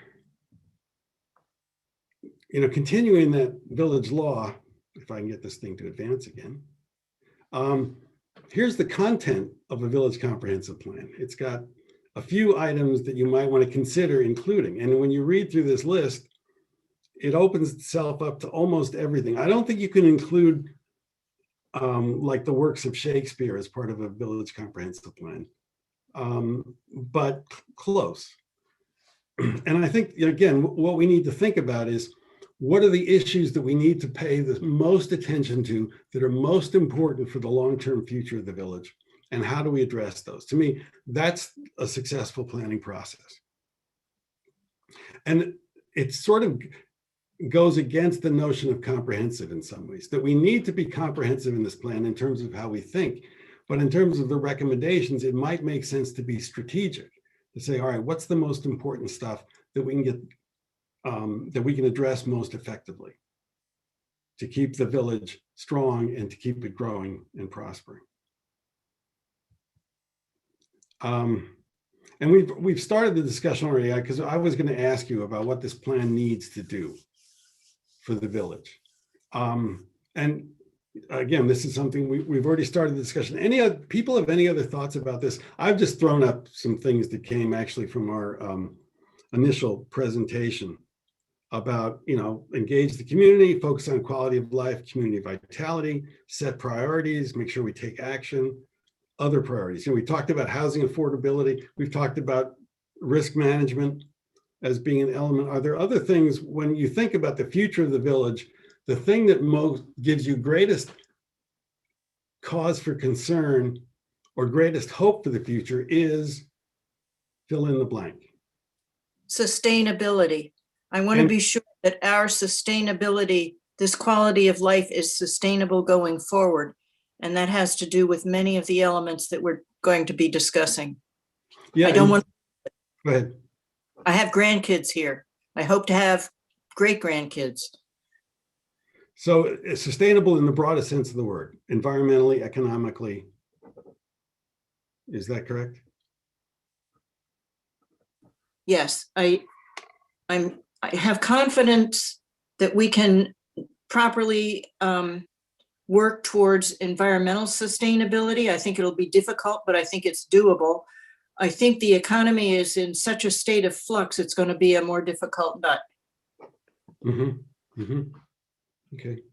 you know, continuing that village law, if I can get this thing to advance again, here's the content of a village comprehensive plan. It's got a few items that you might want to consider including. And when you read through this list, it opens itself up to almost everything. I don't think you can include like the works of Shakespeare as part of a village comprehensive plan, but close. And I think, again, what we need to think about is, what are the issues that we need to pay the most attention to that are most important for the long-term future of the village? And how do we address those? To me, that's a successful planning process. And it sort of goes against the notion of comprehensive in some ways, that we need to be comprehensive in this plan in terms of how we think. But in terms of the recommendations, it might make sense to be strategic, to say, all right, what's the most important stuff that we can get, that we can address most effectively to keep the village strong and to keep it growing and prospering. And we've started the discussion already, because I was going to ask you about what this plan needs to do for the village. And again, this is something we've already started the discussion. Any other people have any other thoughts about this? I've just thrown up some things that came actually from our initial presentation about, engage the community, focus on quality of life, community vitality, set priorities, make sure we take action, other priorities. We talked about housing affordability. We've talked about risk management as being an element. Are there other things when you think about the future of the village, the thing that most gives you greatest cause for concern or greatest hope for the future is fill in the blank? Sustainability. I want to be sure that our sustainability, this quality of life, is sustainable going forward. And that has to do with many of the elements that we're going to be discussing. Yeah, I don't want. Go ahead. I have grandkids here. I hope to have great grandkids. So it's sustainable in the broadest sense of the word, environmentally, economically. Is that correct? Yes, I have confidence that we can properly work towards environmental sustainability. I think it'll be difficult, but I think it's doable. I think the economy is in such a state of flux, it's going to be a more difficult nut. Mm-hmm. Mm-hmm. Okay.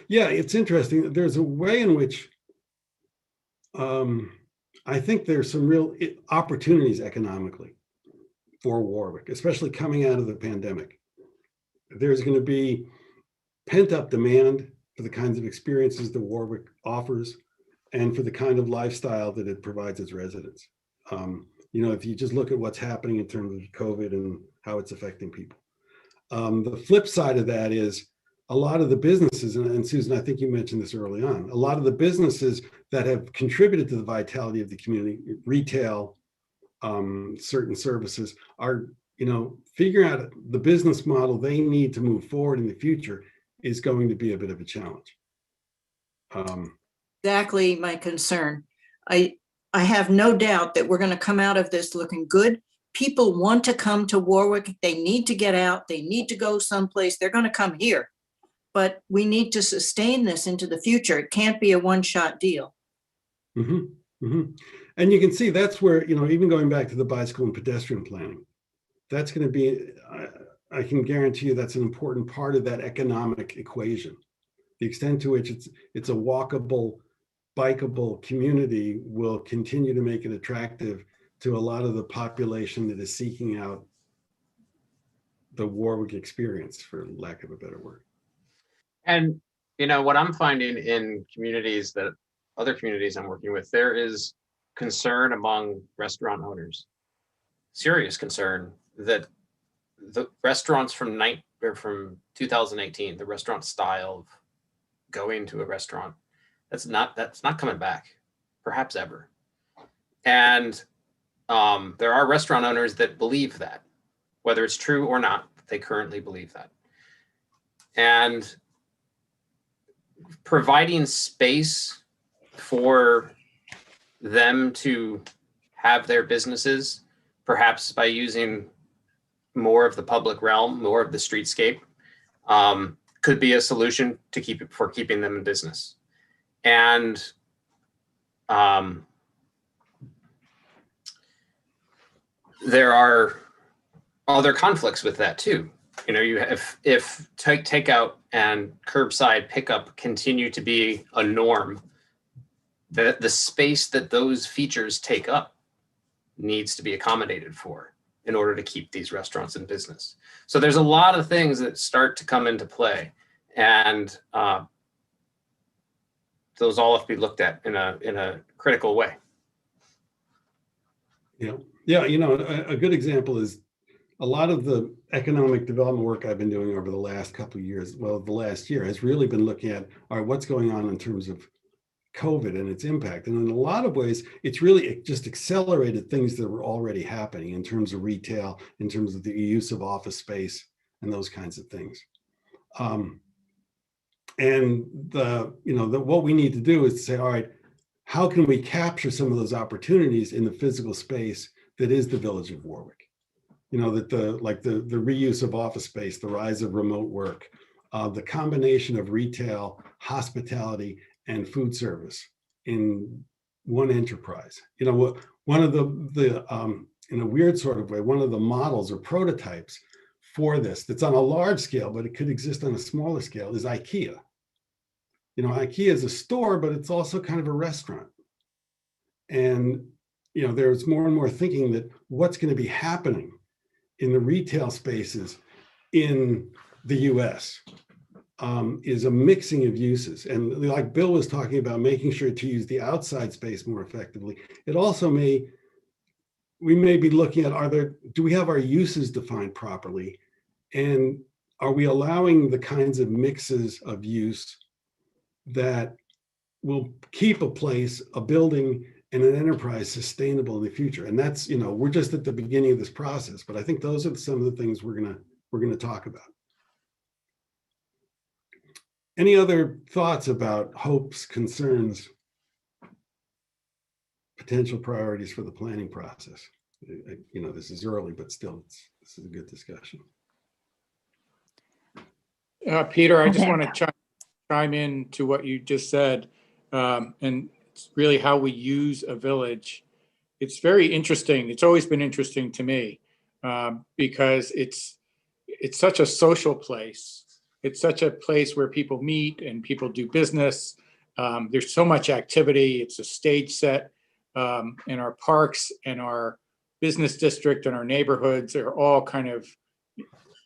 Yeah, it's interesting. There's a way in which I think there's some real opportunities economically for Warwick, especially coming out of the pandemic. There's going to be pent-up demand for the kinds of experiences that Warwick offers and for the kind of lifestyle that it provides its residents. If you just look at what's happening in terms of COVID and how it's affecting people. The flip side of that is a lot of the businesses, and Susan, I think you mentioned this early on, a lot of the businesses that have contributed to the vitality of the community, retail, certain services, are figuring out the business model they need to move forward in the future is going to be a bit of a challenge. Exactly my concern. I have no doubt that we're going to come out of this looking good. People want to come to Warwick. They need to get out. They need to go someplace. They're going to come here. But we need to sustain this into the future. It can't be a one-shot deal. Mm-hmm. Mm-hmm. And you can see that's where, even going back to the bicycle and pedestrian planning, that's going to be, I can guarantee you that's an important part of that economic equation. The extent to which it's a walkable, bikeable community will continue to make it attractive to a lot of the population that is seeking out the Warwick experience, for lack of a better word. And, what I'm finding in communities other communities I'm working with, there is concern among restaurant owners, serious concern that the restaurants from 2018, the restaurant style of going to a restaurant, that's not coming back, perhaps ever. And there are restaurant owners that believe that, whether it's true or not, they currently believe that. And providing space for them to have their businesses, perhaps by using more of the public realm, more of the streetscape, could be a solution to keeping them in business. And there are other conflicts with that too. You have, if takeout and curbside pickup continue to be a norm, the space that those features take up needs to be accommodated for in order to keep these restaurants in business. So there's a lot of things that start to come into play, and those all have to be looked at in a critical way. Yeah. A good example is a lot of the economic development work I've been doing over the last couple of years, the last year, has really been looking at, all right, what's going on in terms of COVID and its impact. And in a lot of ways, it's really just accelerated things that were already happening in terms of retail, in terms of the use of office space and those kinds of things. And what we need to do is to say, all right, how can we capture some of those opportunities in the physical space that is the village of Warwick? You know, that the reuse of office space, the rise of remote work, the combination of retail, hospitality, and food service in one enterprise. You know, one of the in a weird sort of way, one of the models or prototypes for this that's on a large scale, but it could exist on a smaller scale, is IKEA. You know, IKEA is a store, but it's also kind of a restaurant. And, you know, there's more and more thinking that what's going to be happening in the retail spaces in the US is a mixing of uses. And like Bill was talking about, making sure to use the outside space more effectively. It also we may be looking at, do we have our uses defined properly? And are we allowing the kinds of mixes of use that will keep a place, a building, and an enterprise sustainable in the future? And that's, you know, we're just at the beginning of this process, but I think those are some of the things we're gonna talk about. Any other thoughts about hopes, concerns, potential priorities for the planning process? You know, this is early, but still, this is a good discussion. Peter, I just want to chime in to what you just said, and it's really how we use a village. It's very interesting. It's always been interesting to me because it's such a social place. It's such a place where people meet and people do business. There's so much activity. It's a stage set, and our parks and our business district and our neighborhoods are all kind of,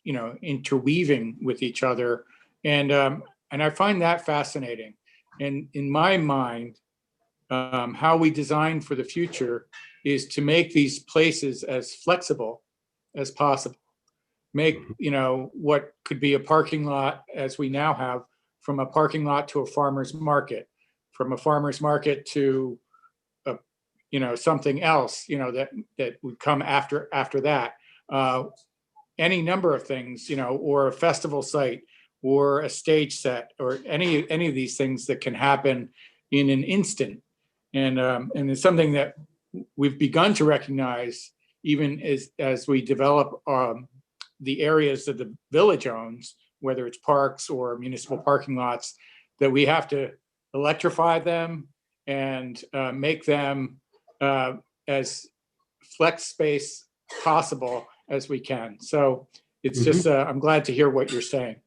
you know, interweaving with each other. And I find that fascinating. And in my mind, how we design for the future is to make these places as flexible as possible. Make, you know, what could be a parking lot, as we now have, from a parking lot to a farmer's market, from a farmer's market to a, you know, something else, you know, that would come after that. Any number of things, you know, or a festival site, or a stage set, or any of these things that can happen in an instant. And it's something that we've begun to recognize even as we develop the areas that the village owns, whether it's parks or municipal parking lots, that we have to electrify them and make them as flex space possible as we can. So it's just, I'm glad to hear what you're saying.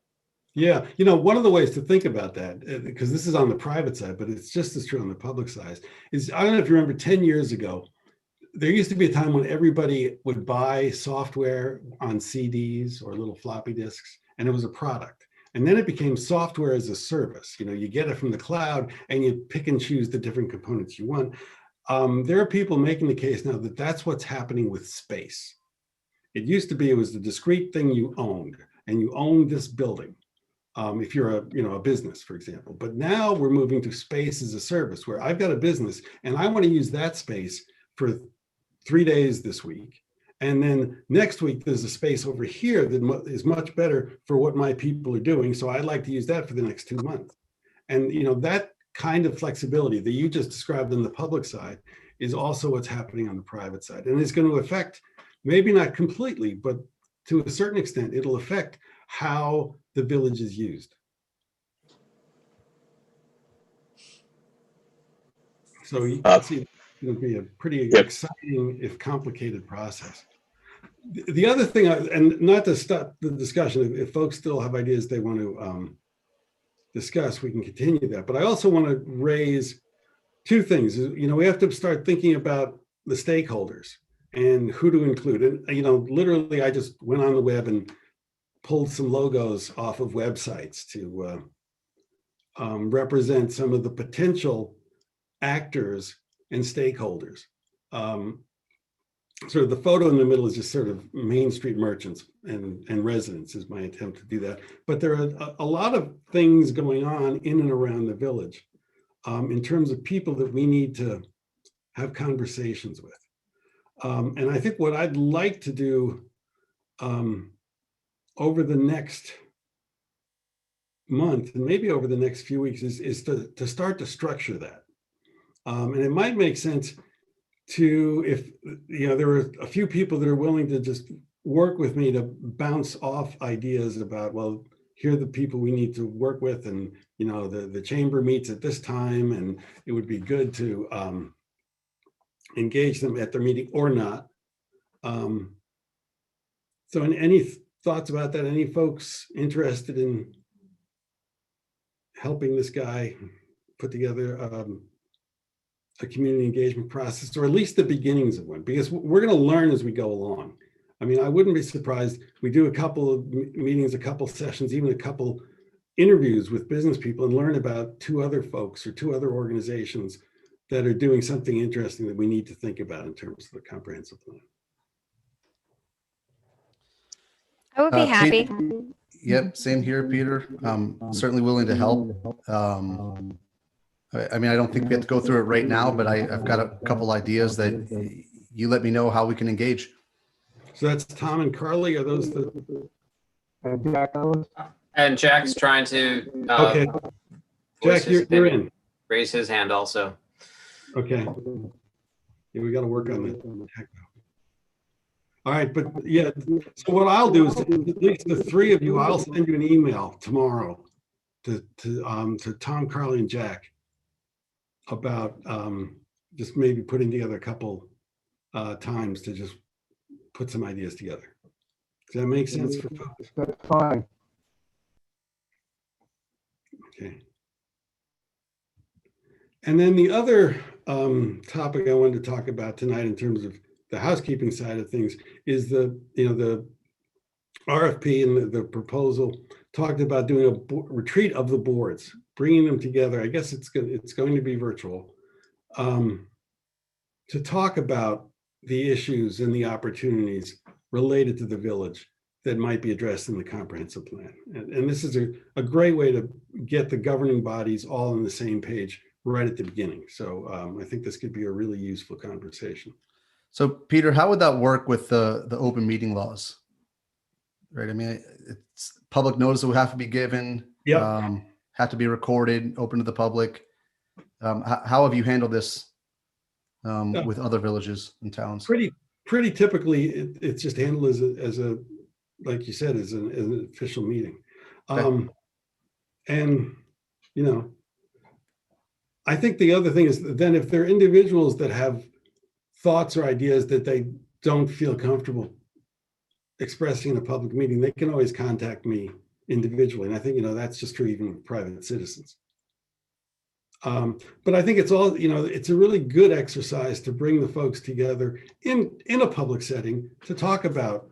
Yeah, you know, one of the ways to think about that, because this is on the private side, but it's just as true on the public side, is, I don't know if you remember 10 years ago, there used to be a time when everybody would buy software on CDs or little floppy disks, and it was a product. And then it became software as a service. You know, you get it from the cloud and you pick and choose the different components you want. There are people making the case now that that's what's happening with space. It used to be, it was the discrete thing you owned, and you owned this building. If you're a business, for example. But now we're moving to space as a service, where I've got a business and I want to use that space for 3 days this week. And then next week, there's a space over here that is much better for what my people are doing. So I'd like to use that for the next 2 months. And, you know, that kind of flexibility that you just described on the public side is also what's happening on the private side. And it's going to affect, maybe not completely, but to a certain extent, it'll affect how the village is used. So you can see it'll be a pretty exciting, if complicated, process. The other thing, and not to stop the discussion, if folks still have ideas they want to discuss, we can continue that. But I also want to raise two things. You know, we have to start thinking about the stakeholders and who to include. And, you know, literally, I just went on the web and pulled some logos off of websites to represent some of the potential actors and stakeholders. Sort of the photo in the middle is just sort of Main Street merchants and residents is my attempt to do that. But there are a lot of things going on in and around the village in terms of people that we need to have conversations with. And I think what I'd like to do over the next month and maybe over the next few weeks is to start to structure that. And it might make sense to, if, there were a few people that are willing to just work with me to bounce off ideas about, well, here are the people we need to work with, and, the chamber meets at this time, and it would be good to engage them at their meeting or not. So any thoughts about that? Any folks interested in helping this guy put together a community engagement process, or at least the beginnings of one? Because we're going to learn as we go along. I mean, I wouldn't be surprised. We do a couple of meetings, a couple sessions, even a couple interviews with business people, and learn about 2 other folks or 2 other organizations that are doing something interesting that we need to think about in terms of the comprehensive plan. I would be happy. Yep, same here, Peter. Certainly willing to help. I mean, I don't think we have to go through it right now, but I've got a couple ideas that you let me know how we can engage. So that's Tom and Carly. Are those the? And Jack's trying to Okay. Jack, you're in. raise his hand also. Okay. Yeah, we got to work on that. All right, but yeah, so what I'll do is, at least the 3 of you, I'll send you an email tomorrow to Tom, Carly, and Jack about just maybe putting together a couple times to just put some ideas together. Does that make sense for folks? That's fine. Okay. And then the other topic I wanted to talk about tonight in terms of the housekeeping side of things is the RFP and the proposal talked about doing a retreat of the boards, bringing them together. I guess it's going to be virtual, to talk about the issues and the opportunities related to the village that might be addressed in the comprehensive plan. And this is a great way to get the governing bodies all on the same page right at the beginning. So I think this could be a really useful conversation. So Peter, how would that work with the open meeting laws? Right. I mean, it's public notice that would have to be given. Yeah. Have to be recorded, open to the public. How have you handled this with other villages and towns? Pretty typically, it's just handled as a like you said, as an official meeting. Okay. And I think the other thing is, then if there are individuals that have thoughts or ideas that they don't feel comfortable expressing in a public meeting, they can always contact me individually. And I think, that's just true even with private citizens. But I think it's all, it's a really good exercise to bring the folks together in a public setting to talk about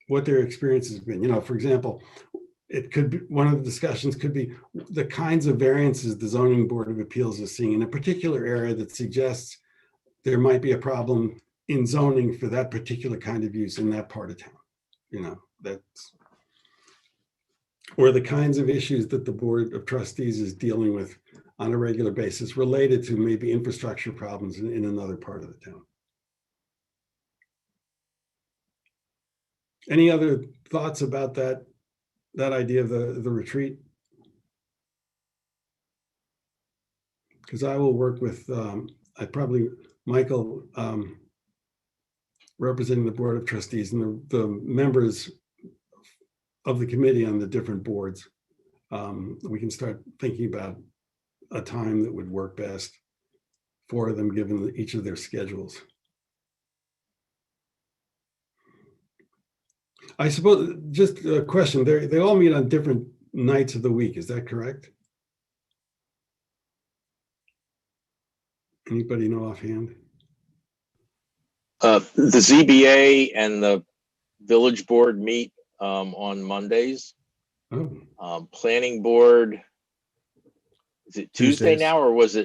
what their experience has been. For example, it could be, one of the discussions could be the kinds of variances the Zoning Board of Appeals is seeing in a particular area that suggests there might be a problem in zoning for that particular kind of use in that part of town. Or the kinds of issues that the Board of Trustees is dealing with on a regular basis related to maybe infrastructure problems in another part of the town. Any other thoughts about that idea of the retreat? Because I will work with, Michael, representing the Board of Trustees and the members of the committee on the different boards. We can start thinking about a time that would work best for them, given each of their schedules. I suppose, just a question, they all meet on different nights of the week, is that correct? Anybody know offhand? The ZBA and the village board meet on Mondays. Oh. Planning board, is it Tuesday Tuesdays. now, or is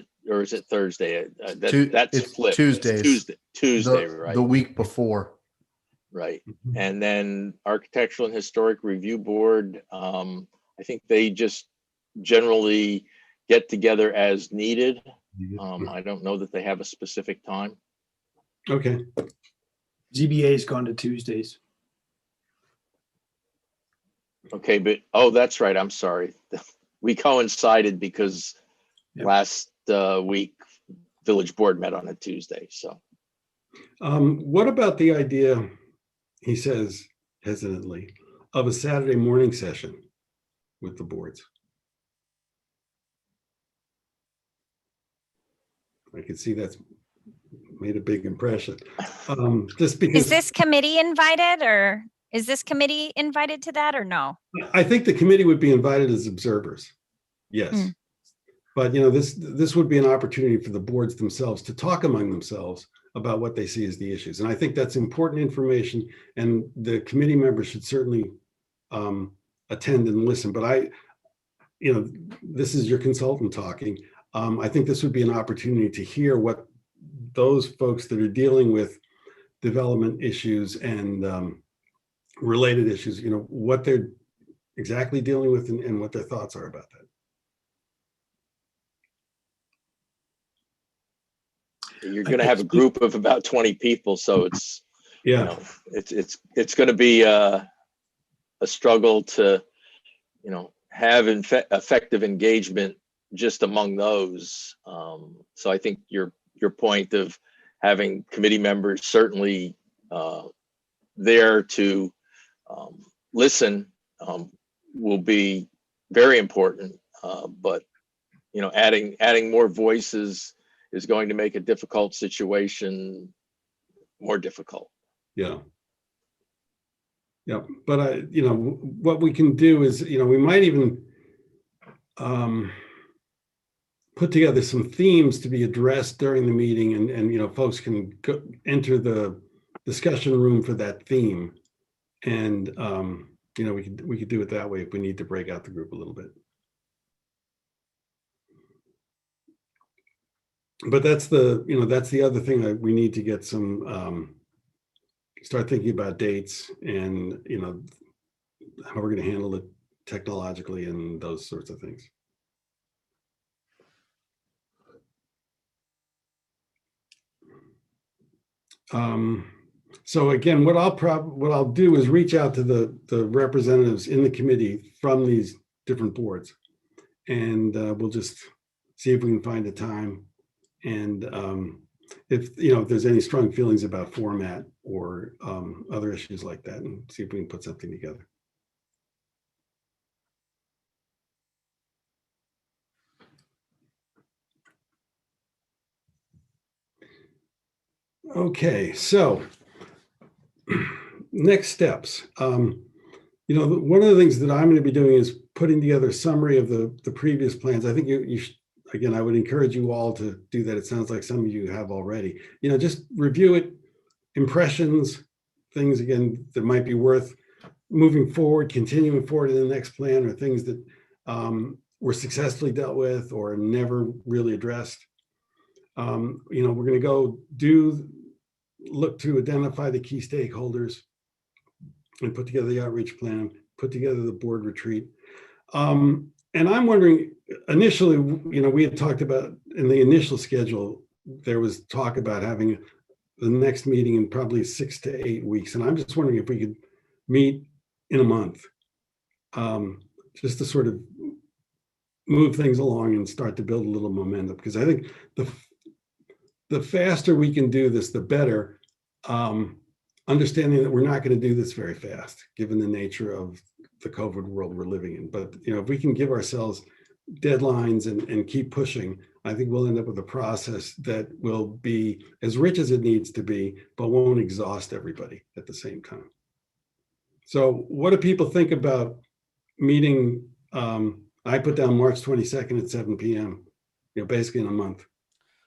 it Thursday? That's It's flipped. Tuesdays. Tuesday, right? The week before. Right. And then Architectural and Historic Review Board, I think they just generally get together as needed. I don't know that they have a specific time. Okay. ZBA's gone to Tuesdays. Okay, but, that's right. I'm sorry. We coincided because last week village board met on a Tuesday, so. What about the idea, he says hesitantly, of a Saturday morning session with the boards? I can see that's made a big impression. Just because Is this committee invited, or is this committee invited to that, or no? I think the committee would be invited as observers. Yes. But this would be an opportunity for the boards themselves to talk among themselves about what they see as the issues. And I think that's important information, and the committee members should certainly attend and listen. But this is your consultant talking. I think this would be an opportunity to hear what those folks that are dealing with development issues and related issues, what they're exactly dealing with and what their thoughts are about that. You're going to have a group of about 20 people, so it's it's going to be a struggle to have effective engagement just among those. So I think your point of having committee members certainly there to listen will be very important. But adding more voices is going to make a difficult situation more difficult. Yeah. But what we can do is, we might even put together some themes to be addressed during the meeting, and folks can enter the discussion room for that theme, and we could do it that way if we need to break out the group a little bit. But that's the other thing that we need to get some start thinking about dates and how we're going to handle it technologically and those sorts of things. So again, what I'll do is reach out to the representatives in the committee from these different boards, and we'll just see if we can find a time. And if there's any strong feelings about format or other issues like that, and see if we can put something together. Okay, so next steps. One of the things that I'm going to be doing is putting together a summary of the previous plans. I think you should, again, I would encourage you all to do that. It sounds like some of you have already. Just review it, impressions, things again that might be worth moving forward, continuing forward in the next plan, or things that were successfully dealt with or never really addressed. We're going to go look to identify the key stakeholders and put together the outreach plan, put together the board retreat. And I'm wondering, initially, we had talked about in the initial schedule, there was talk about having the next meeting in probably 6 to 8 weeks. And I'm just wondering if we could meet in a month, just to sort of move things along and start to build a little momentum. Because I think the faster we can do this, the better, understanding that we're not going to do this very fast, given the nature of the COVID world we're living in. But if we can give ourselves deadlines and keep pushing, I think we'll end up with a process that will be as rich as it needs to be, but won't exhaust everybody at the same time. So what do people think about meeting? I put down March 22nd at 7 p.m., basically in a month.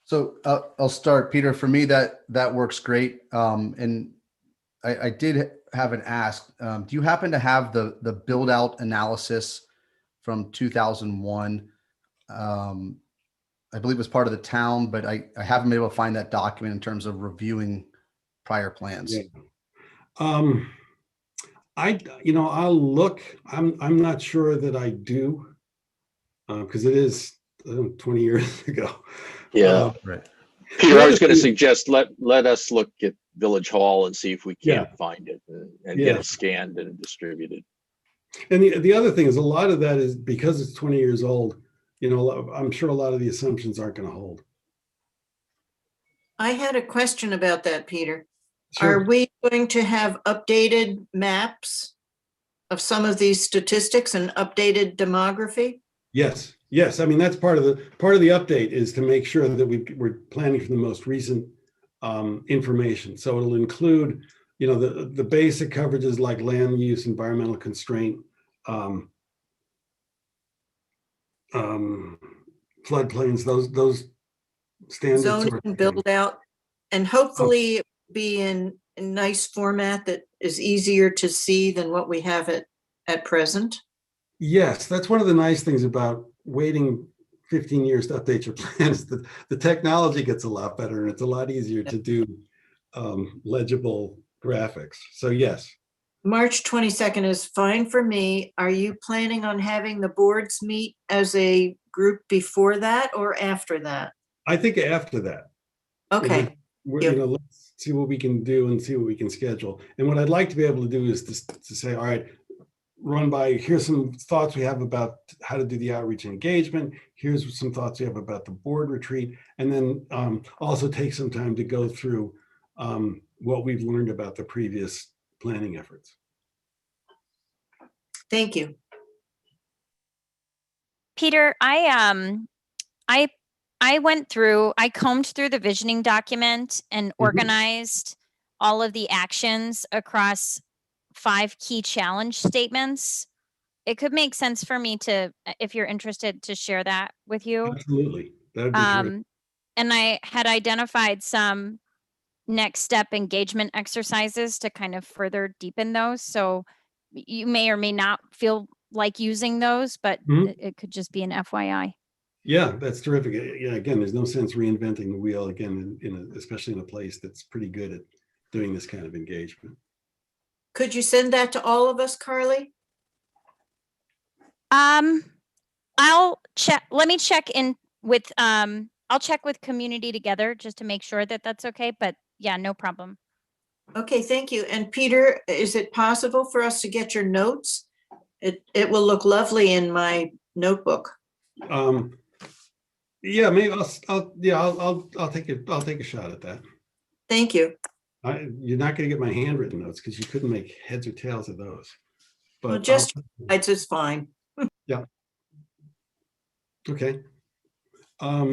So I'll start, Peter. For me, that works great. And I did have an ask. Do you happen to have the build out analysis from 2001? I believe it was part of the town, but I haven't been able to find that document in terms of reviewing prior plans. Yeah. I'll look. I'm not sure that I do, because it is 20 years ago. Yeah. Right. Peter, I was going to suggest let us look at Village Hall and see if we can't find it and get it scanned and distributed. And the other thing is, a lot of that is because it's 20 years old. I'm sure a lot of the assumptions aren't going to hold. I had a question about that, Peter. Sure. Are we going to have updated maps of some of these statistics and updated demography? Yes, yes. I mean, that's part of the update is to make sure that we're planning for the most recent information. So it'll include, you know, the basic coverages like land use, environmental constraint, floodplains, those standard Zoning sort of build things. out, and hopefully be in a nice format that is easier to see than what we have at present. Yes, that's one of the nice things about waiting 15 years to update your plans. The technology gets a lot better and it's a lot easier to do legible graphics. So yes. March 22nd is fine for me. Are you planning on having the boards meet as a group before that or after that? I think after that. Okay. You know, let's see what we can do and see what we can schedule. And what I'd like to be able to do is to say, all right, run by, here's some thoughts we have about how to do the outreach and engagement. Here's some thoughts we have about the board retreat. And then also take some time to go through what we've learned about the previous planning efforts. Thank you. Peter, I combed through the visioning document and organized all of the actions across 5 key challenge statements. It could make sense for me to, if you're interested, to share that with you. Absolutely. That'd be great. And I had identified some next step engagement exercises to kind of further deepen those. So you may or may not feel like using those, but it could just be an FYI. Yeah, that's terrific. Yeah, again, there's no sense reinventing the wheel again, especially in a place that's pretty good at doing this kind of engagement. Could you send that to all of us, Carly? I'll check. Let me check in with. I'll check with Community Together just to make sure that that's okay. But yeah, no problem. Okay, thank you. And Peter, is it possible for us to get your notes? It will look lovely in my notebook. Yeah, maybe I'll take a shot at that. Thank you. You're not going to get my handwritten notes because you couldn't make heads or tails of those. But Well, just it's just fine. Yeah. Okay. Let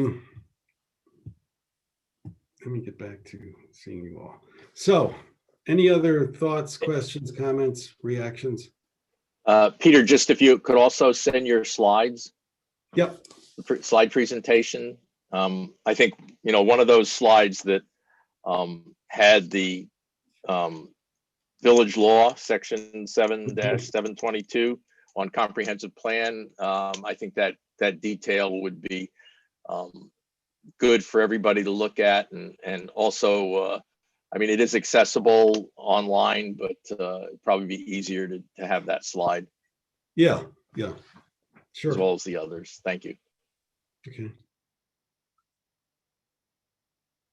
me get back to seeing you all. So, any other thoughts, questions, comments, reactions? Peter, just if you could also send your slides. Yep. Slide presentation. I think, you know, one of those slides that had the village law section 7-722 on comprehensive plan. I think that detail would be good for everybody to look at, and also I mean, it is accessible online, but it'd probably be easier to have that slide. Yeah, sure. As well as the others. Thank you. Okay.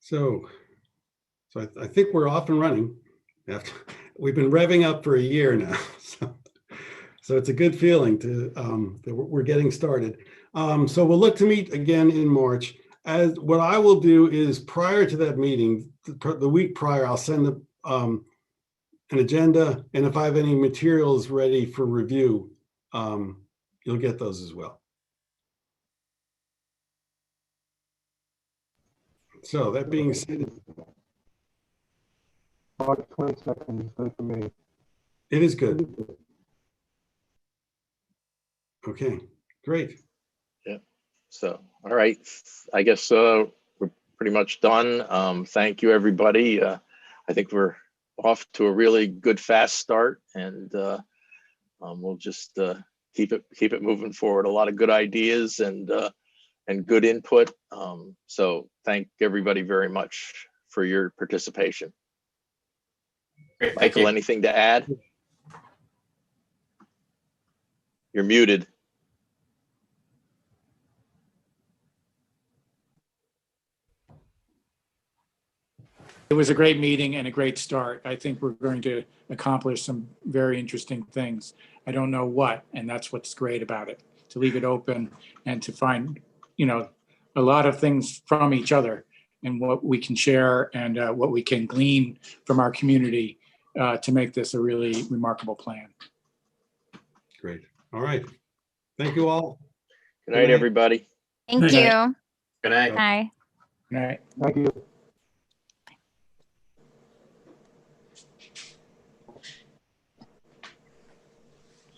So I think we're off and running. We've been revving up for a year now, so it's a good feeling to that we're getting started. So we'll look to meet again in March. As what I will do is prior to that meeting, the week prior, I'll send an agenda, and if I have any materials ready for review, you'll get those as well. So that being said, March 22nd is good for me. It is good. Okay, great. Yeah. So, all right. I guess we're pretty much done. Thank you, everybody. I think we're off to a really good, fast start, and we'll just keep it moving forward. A lot of good ideas and good input. So thank everybody very much for your participation. Great, Michael, anything to add? You're muted. It was a great meeting and a great start. I think we're going to accomplish some very interesting things. I don't know what, and that's what's great about it, to leave it open and to find, you know, a lot of things from each other and what we can share and what we can glean from our community to make this a really remarkable plan. Great. All right. Thank you all. Good night, everybody. Thank Good night. you. Good night. Bye. All right. Thank you.